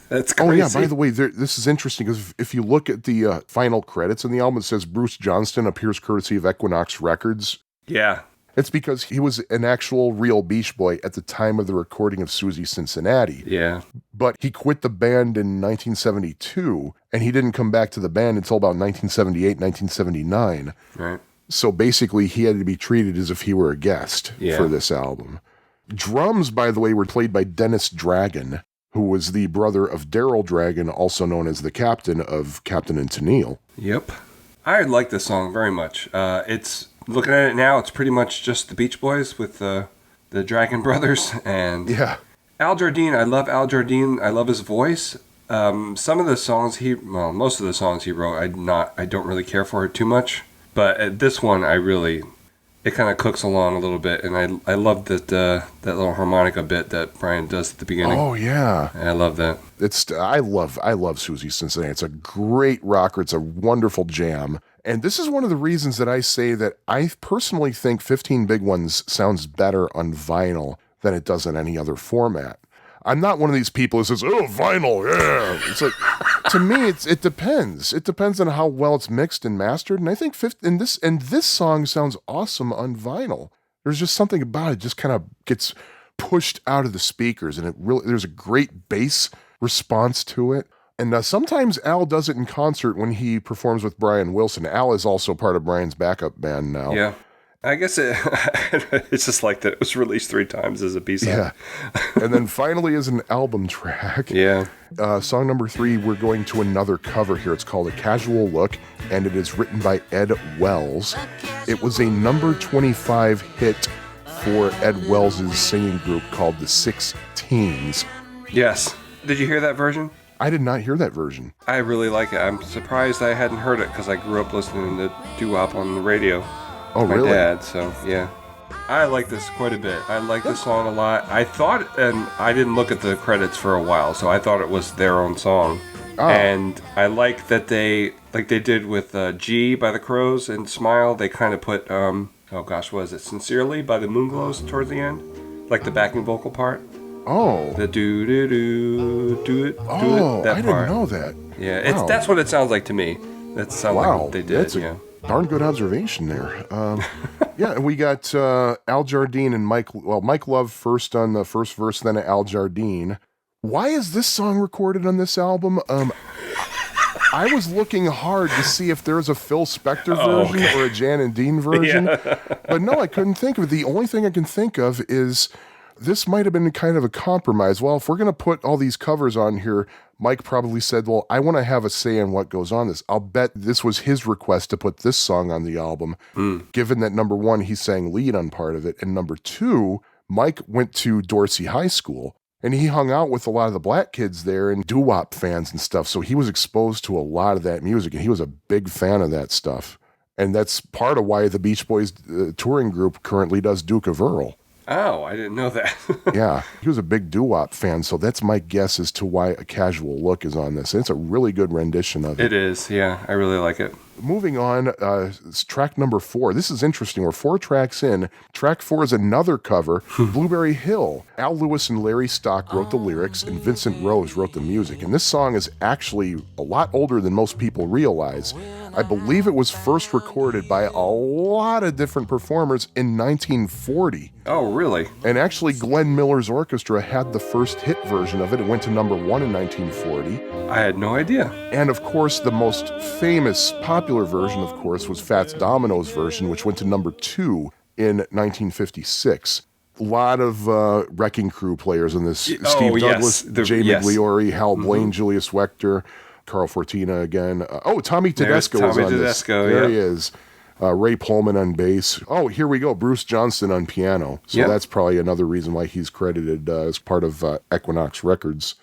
That's crazy. Oh, yeah, by the way, this is interesting because if you look at the final credits in the album, it says Bruce Johnston appears courtesy of Equinox Records. Yeah. It's because he was an actual real Beach Boy at the time of the recording of Susie Cincinnati. Yeah. But he quit the band in 1972, and he didn't come back to the band until about 1978, 1979. Right. So basically, he had to be treated as if he were a guest for this album. Drums, by the way, were played by Dennis Dragon, who was the brother of Daryl Dragon, also known as the captain of Captain and Tennille. Yep. I like this song very much. It's looking at it now, it's pretty much just the Beach Boys with the Dragon Brothers and Al Jardine. I love Al Jardine. I love his voice. Some of the songs most of the songs he wrote, I don't really care for it too much. But this one, it kind of cooks along a little bit, and I love that little harmonica bit that Brian does at the beginning. Oh yeah, I love that. I love Susie Cincinnati. It's a great rocker. It's a wonderful jam, and this is one of the reasons that I say that I personally think 15 Big Ones sounds better on vinyl than it does in any other format. I'm not one of these people who says, "Oh, vinyl, yeah." It's like, to me, it depends. It depends on how well it's mixed and mastered. And I think this song sounds awesome on vinyl. There's just something about it just kind of gets pushed out of the speakers, and there's a great bass response to it. And sometimes Al does it in concert when he performs with Brian Wilson. Al is also part of Brian's backup band now. Yeah. I guess it's just like that it was released 3 times as a B-side. Yeah. And then finally as an album track. Yeah. Song number 3, we're going to another cover here. It's called A Casual Look, and it is written by Ed Wells. It was a number 25 hit for Ed Wells' singing group called the 16s. Yes. Did you hear that version? I did not hear that version. I really like it. I'm surprised I hadn't heard it because I grew up listening to doo-wop on the radio. Oh, my really? dad, so yeah. I like this quite a bit. I like this song a lot. I thought, and I didn't look at the credits for a while, so I thought it was their own song. Oh. And I like that they, like they did with G by the Crows and Smile, they kind of put, what was it? Sincerely by the Moonglows towards the end? Like the backing vocal part. Oh. The do-do-do, do it, oh, that I part. didn't know that. Yeah, wow. That's what it sounds like to me. That sounds like what they did, That's a darn good observation there. Yeah, we got Al Jardine and Mike Love first on the first verse, then Al Jardine. Why is this song recorded on this album? I was looking hard to see if there's a Phil Spector version or a Jan and Dean version, but no, I couldn't think of it. The only thing I can think of is this might have been kind of a compromise. Well, if we're going to put all these covers on here, Mike probably said, well, I want to have a say in what goes on this. I'll bet this was his request to put this song on the album, given that number 1, he sang lead on part of it, and number 2, Mike went to Dorsey High School, and he hung out with a lot of the black kids there and doo-wop fans and stuff, so he was exposed to a lot of that music, and he was a big fan of that stuff. And that's part of why the Beach Boys touring group currently does Duke of Earl. Oh, I didn't know that. Yeah, he was a big doo-wop fan, so that's my guess as to why A Casual Look is on this. It's a really good rendition of it. It is, yeah. I really like it. Moving on, track number 4. This is interesting. We're 4 tracks in. Track 4 is another cover, Blueberry Hill. Al Lewis and Larry Stock wrote the lyrics, and Vincent Rose wrote the music. And this song is actually a lot older than most people realize. I believe it was first recorded by a lot of different performers in 1940. Oh, really? And actually, Glenn Miller's orchestra had the first hit version of it. It went to number 1 in 1940. I had no idea. And of course, the most famous, popular version, of course, was Fats Domino's version, which went to number 2 in 1956. A lot of Wrecking Crew players in this. Steve Douglas, Jay Migliore, Hal Blaine, Julius Wechter, Carl Fortina again. Tommy Tedesco was on this. There he is. Ray Pullman on bass. Oh, here we go. Bruce Johnston on piano. So that's probably another reason why he's credited as part of Equinox Records.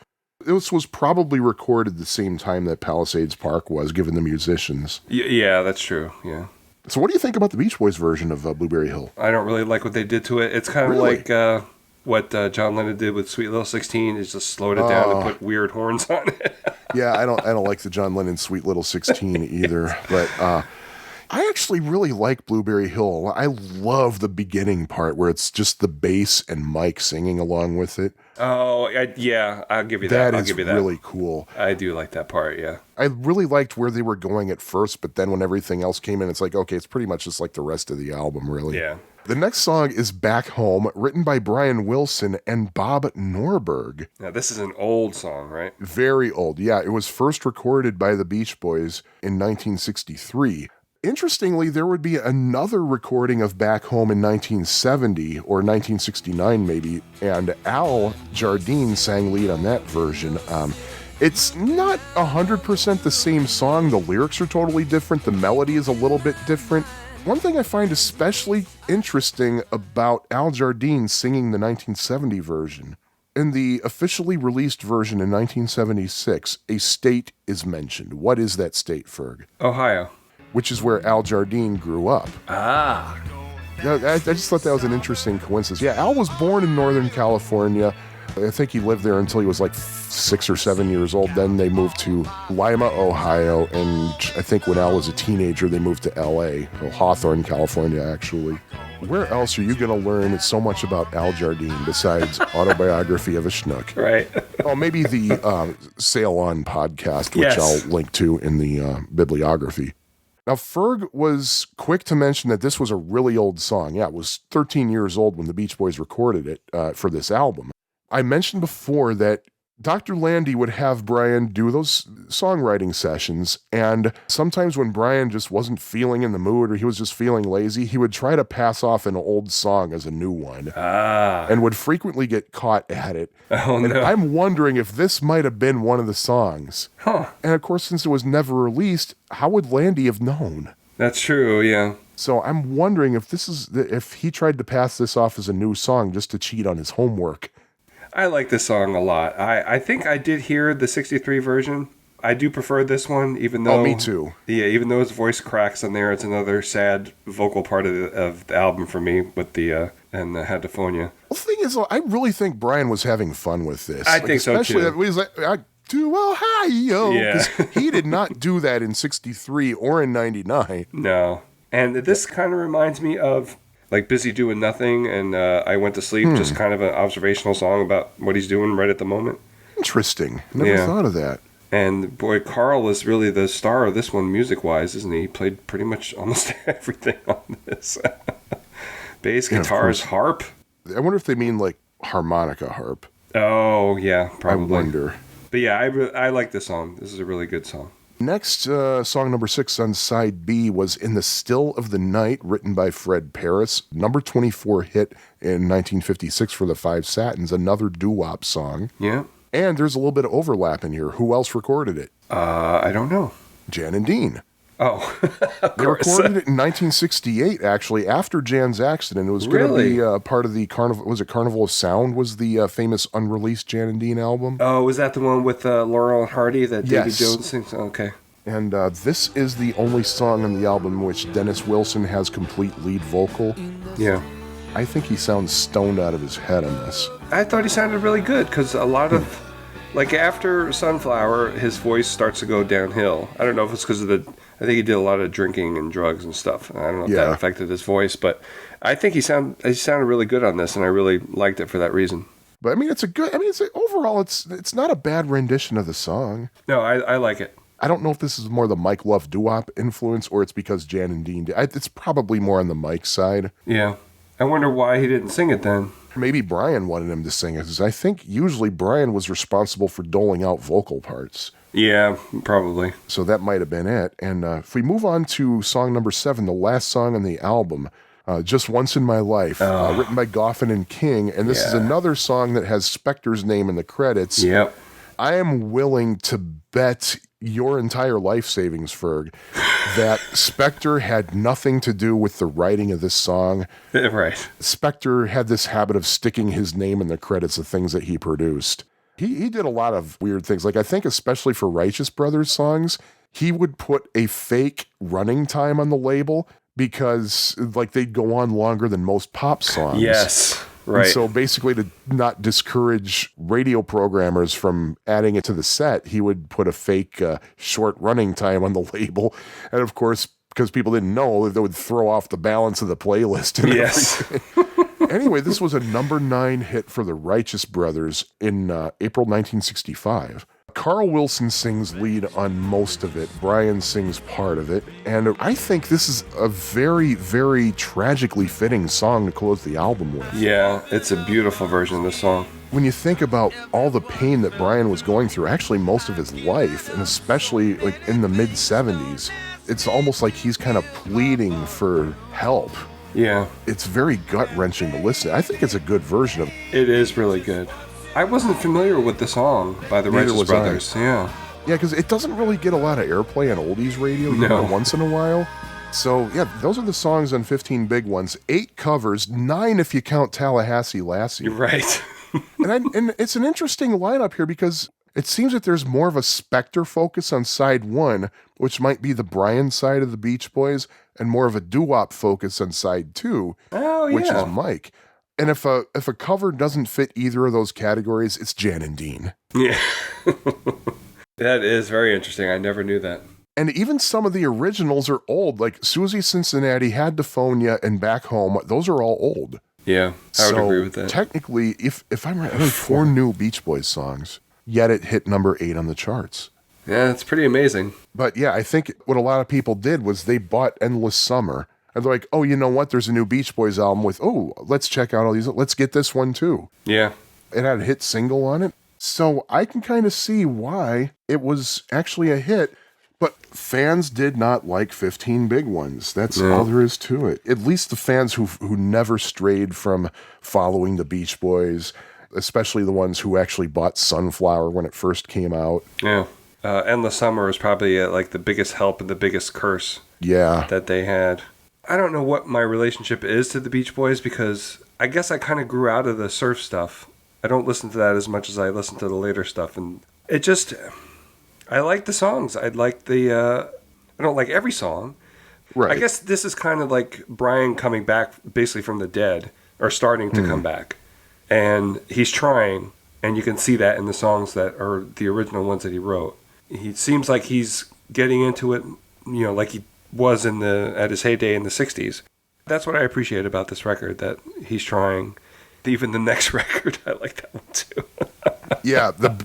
This was probably recorded the same time that Palisades Park was, given the musicians. Yeah, that's true. Yeah. So what do you think about the Beach Boys version of Blueberry Hill? I don't really like what they did to it. It's kind of like what John Lennon did with Sweet Little 16, is just slowed it down and put weird horns on it. Yeah, I don't like the John Lennon Sweet Little 16 either. But I actually really like Blueberry Hill. I love the beginning part where it's just the bass and Mike singing along with it. Oh, yeah, I'll give you that. I'll give you that. That is really cool. I do like that part, yeah. I really liked where they were going at first, but then when everything else came in, it's like, okay, it's pretty much just like the rest of the album, really. Yeah. The next song is Back Home, written by Brian Wilson and Bob Norberg. Now, this is an old song, right? Very old, yeah. It was first recorded by the Beach Boys in 1963. Interestingly, there would be another recording of Back Home in 1970, or 1969 maybe, and Al Jardine sang lead on that version. It's not 100% the same song. The lyrics are totally different. The melody is a little bit different. One thing I find especially interesting about Al Jardine singing the 1970 version, in the officially released version in 1976, a state is mentioned. What is that state, Ferg? Ohio. Which is where Al Jardine grew up. Ah. I just thought that was an interesting coincidence. Yeah, Al was born in Northern California. I think he lived there until he was like 6 or 7 years old. Then they moved to Lima, Ohio, and I think when Al was a teenager, they moved to L.A., Hawthorne, California, actually. Where else are you going to learn so much about Al Jardine besides Autobiography of a Schnook? Right. Oh, maybe the Sail On podcast, which Yes. I'll link to in the bibliography. Now, Ferg was quick to mention that this was a really old song. Yeah, it was 13 years old when the Beach Boys recorded it for this album. I mentioned before that Dr. Landy would have Brian do those songwriting sessions, and sometimes when Brian just wasn't feeling in the mood or he was just feeling lazy, he would try to pass off an old song as a new one, and would frequently get caught at it. Oh, and no. I'm wondering if this might have been one of the songs. Huh. And of course, since it was never released, how would Landy have known? That's true, yeah. So I'm wondering if he tried to pass this off as a new song just to cheat on his homework. I like this song a lot. I think I did hear the 63 version. I do prefer this one, even though... Oh, me too. Yeah, even though his voice cracks on there, it's another sad vocal part of the album for me with the Hadophonia. The thing is, I really think Brian was having fun with this. I think so, especially too. Especially he's like, I do Ohio. Yeah. 'Cause he did not do that in 63 or in 99. No. And this kind of reminds me of... like Busy Doing Nothing and I Went to Sleep, just kind of an observational song about what he's doing right at the moment. Interesting. Never thought of that. And boy, Carl is really the star of this one music-wise, isn't he? He played pretty much almost everything on this. Bass, guitars, harp. I wonder if they mean like harmonica harp. Oh, yeah, probably. I wonder. But yeah, I like this song. This is a really good song. Next, song number 6 on side B was In the Still of the Night, written by Fred Paris. Number 24 hit in 1956 for the Five Satins, another doo-wop song. Yeah. And there's a little bit of overlap in here. Who else recorded it? I don't know. Jan and Dean. Oh, of They course. recorded it in 1968, actually, after Jan's accident. It was going to Really? be part of the Carnival. Was it Carnival of Sound? Was the famous unreleased Jan and Dean album? Oh, was that the one with Laurel and Hardy that Davy Yes. Jones sings? Okay. And this is the only song on the album in which Dennis Wilson has complete lead vocal. Yeah. I think he sounds stoned out of his head on this. I thought he sounded really good because a lot of, like after Sunflower, his voice starts to go downhill. I don't know if it's because of I think he did a lot of drinking and drugs and stuff. I don't know if that affected his voice, but I think he sounded really good on this, and I really liked it for that reason. But I mean, overall, it's not a bad rendition of the song. No, I like it. I don't know if this is more the Mike Love doo-wop influence or it's because Jan and Dean did. It's probably more on the Mike side. Yeah. I wonder why he didn't sing it then. Maybe Brian wanted him to sing it, because I think usually Brian was responsible for doling out vocal parts. Yeah, probably. So that might have been it. And if we move on to song number 7, the last song on the album, Just Once in My Life, written by Goffin and King. And this is another song that has Spector's name in the credits. Yep. I am willing to bet your entire life savings, Ferg, that Spector had nothing to do with the writing of this song. Right. Spector had this habit of sticking his name in the credits of things that he produced. He did a lot of weird things. Like, I think especially for Righteous Brothers songs, he would put a fake running time on the label because, like, they'd go on longer than most pop songs. Yes. Right. And so basically, to not discourage radio programmers from adding it to the set, he would put a fake short running time on the label. And of course, because people didn't know that they would throw off the balance of the playlist. And Yes. Anyway, this was a number 9 hit for the Righteous Brothers in April 1965. Carl Wilson sings lead on most of it. Brian sings part of it. And I think this is a very, very tragically fitting song to close the album with. Yeah, it's a beautiful version of the song. When you think about all the pain that Brian was going through, actually most of his life, and especially like in the mid-70s, it's almost like he's kind of pleading for help. Yeah. It's very gut-wrenching to listen to. I think it's a good version of it. It is really good. I wasn't familiar with the song by the Neither Righteous was Brothers. Yeah. Yeah, because it doesn't really get a lot of airplay on oldies radio No. once in a while. So, yeah, those are the songs on 15 Big Ones. 8 covers, 9 if you count Tallahassee Lassie. You're right. And it's an interesting lineup here because it seems that there's more of a Spector focus on side 1, which might be the Brian side of the Beach Boys, and more of a doo-wop focus on side 2, which is Mike. And if a cover doesn't fit either of those categories, it's Jan and Dean. Yeah. That is very interesting. I never knew that. And even some of the originals are old, like Susie Cincinnati, Had to Phone Ya, and Back Home. Those are all old. Yeah, I would agree with that. Technically, if I'm right, only 4 new Beach Boys songs, yet it hit number 8 on the charts. Yeah, it's pretty amazing. But yeah, I think what a lot of people did was they bought Endless Summer. And they're like, oh, you know what? There's a new Beach Boys album with, let's check out all these. Let's get this one too. Yeah. It had a hit single on it. So I can kind of see why it was actually a hit. But fans did not like 15 Big Ones. That's all there is to it. At least the fans who never strayed from following the Beach Boys, especially the ones who actually bought Sunflower when it first came out. Yeah. Endless Summer was probably like the biggest help and the biggest curse that they had. I don't know what my relationship is to the Beach Boys because I guess I kind of grew out of the surf stuff. I don't listen to that as much as I listen to the later stuff. And it just, I like the songs. I like I don't like every song. Right. I guess this is kind of like Brian coming back basically from the dead or starting to come back. And he's trying, and you can see that in the songs that are the original ones that he wrote. He seems like he's getting into it, like he was at his heyday in the 60s. That's what I appreciate about this record, that he's trying. Even the next record, I like that one too.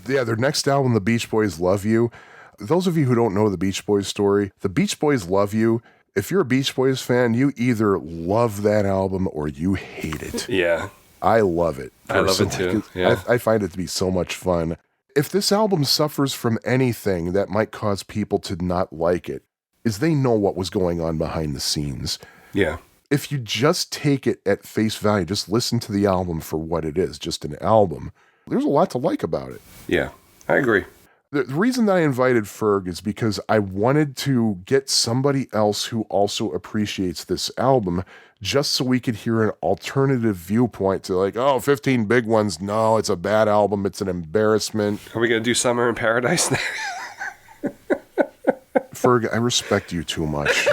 Their next album, The Beach Boys Love You. Those of you who don't know the Beach Boys story, The Beach Boys Love You. If you're a Beach Boys fan, you either love that album or you hate it. Yeah. I love it. I love it too. Yeah. I find it to be so much fun. If this album suffers from anything that might cause people to not like it, is they know what was going on behind the scenes. Yeah. If you just take it at face value, just listen to the album for what it is, just an album, there's a lot to like about it. Yeah, I agree. The reason that I invited Ferg is because I wanted to get somebody else who also appreciates this album, just so we could hear an alternative viewpoint to 15 Big Ones. No, it's a bad album. It's an embarrassment. Are we going to do Summer in Paradise now? Ferg, I respect you too much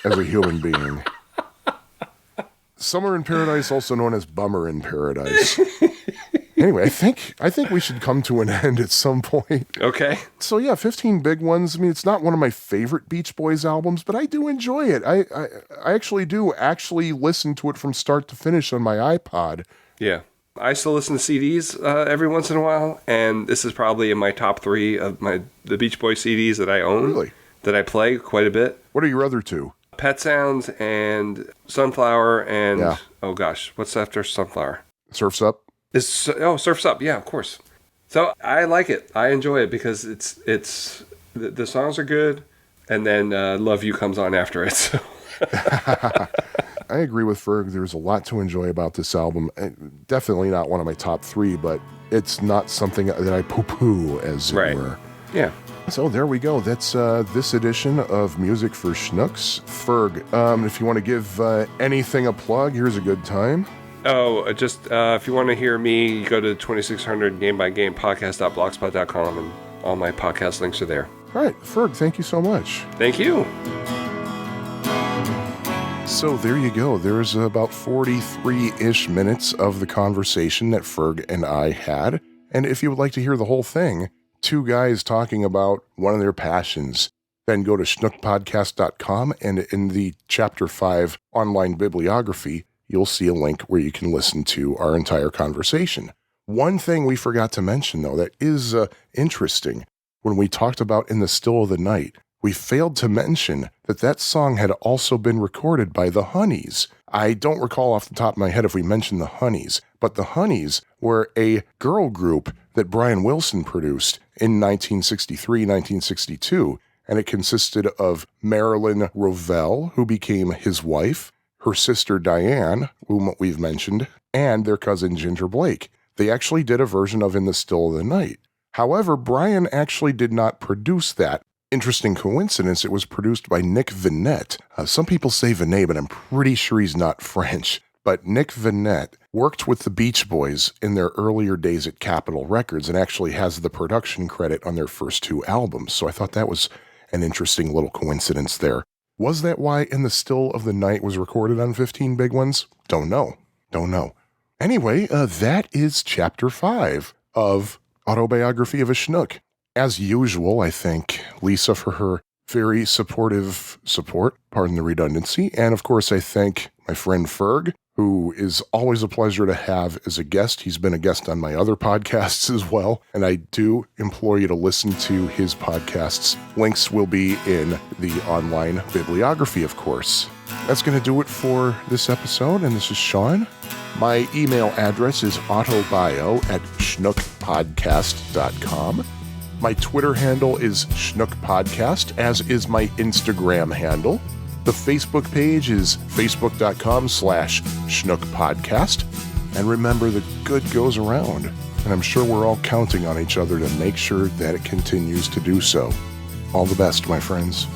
as a human being. Summer in Paradise, also known as Bummer in Paradise. Anyway, I think we should come to an end at some point. Okay. So yeah, 15 Big Ones. I mean, it's not one of my favorite Beach Boys albums, but I do enjoy it. I actually do listen to it from start to finish on my iPod. Yeah. I still listen to CDs every once in a while, and this is probably in my top 3 of the Beach Boys CDs that I own. Really? That I play quite a bit. What are your other 2? Pet Sounds and Sunflower and, oh gosh, what's after Sunflower? Surf's Up? Surf's Up, yeah, of course. So I like it. I enjoy it because it's the songs are good, and then Love You comes on after it. So. I agree with Ferg. There's a lot to enjoy about this album. Definitely not one of my top 3, but it's not something that I poo-poo, as it were. Yeah. So there we go. That's this edition of Music for Schnooks. Ferg, if you want to give anything a plug, here's a good time. Oh, just if you want to hear me, you go to 2600 GameByGamePodcast.blogspot.com, and all my podcast links are there. All right, Ferg, thank you so much. Thank you. So there you go. There's about 43-ish minutes of the conversation that Ferg and I had. And if you would like to hear the whole thing, 2 guys talking about one of their passions. then go to schnookpodcast.com, and in the Chapter 5 online bibliography, you'll see a link where you can listen to our entire conversation. One thing we forgot to mention, though, that is interesting, when we talked about In the Still of the Night, we failed to mention that that song had also been recorded by the Honeys. I don't recall off the top of my head if we mentioned the Honeys, but the Honeys were a girl group that Brian Wilson produced in 1963-1962, and it consisted of Marilyn Rovell, who became his wife, her sister Diane, whom we've mentioned, and their cousin Ginger Blake. They actually did a version of In the Still of the Night. However, Brian actually did not produce that. Interesting coincidence, it was produced by Nick Vinette. Some people say Vinay, but I'm pretty sure he's not French. But Nick Vinette worked with the Beach Boys in their earlier days at Capitol Records and actually has the production credit on their first 2 albums. So I thought that was an interesting little coincidence there. Was that why In the Still of the Night was recorded on 15 Big Ones? Don't know. Anyway, that is Chapter 5 of Autobiography of a Schnook. As usual, I thank Lisa for her very supportive support, pardon the redundancy, and of course I thank my friend Ferg, who is always a pleasure to have as a guest. He's been a guest on my other podcasts as well, and I do implore you to listen to his podcasts. Links will be in the online bibliography, of course. That's going to do it for this episode, and this is Sean. My email address is autobio@schnookpodcast.com. My Twitter handle is schnookpodcast, as is my Instagram handle. The Facebook page is facebook.com/schnookpodcast. And remember, the good goes around, and I'm sure we're all counting on each other to make sure that it continues to do so. All the best, my friends.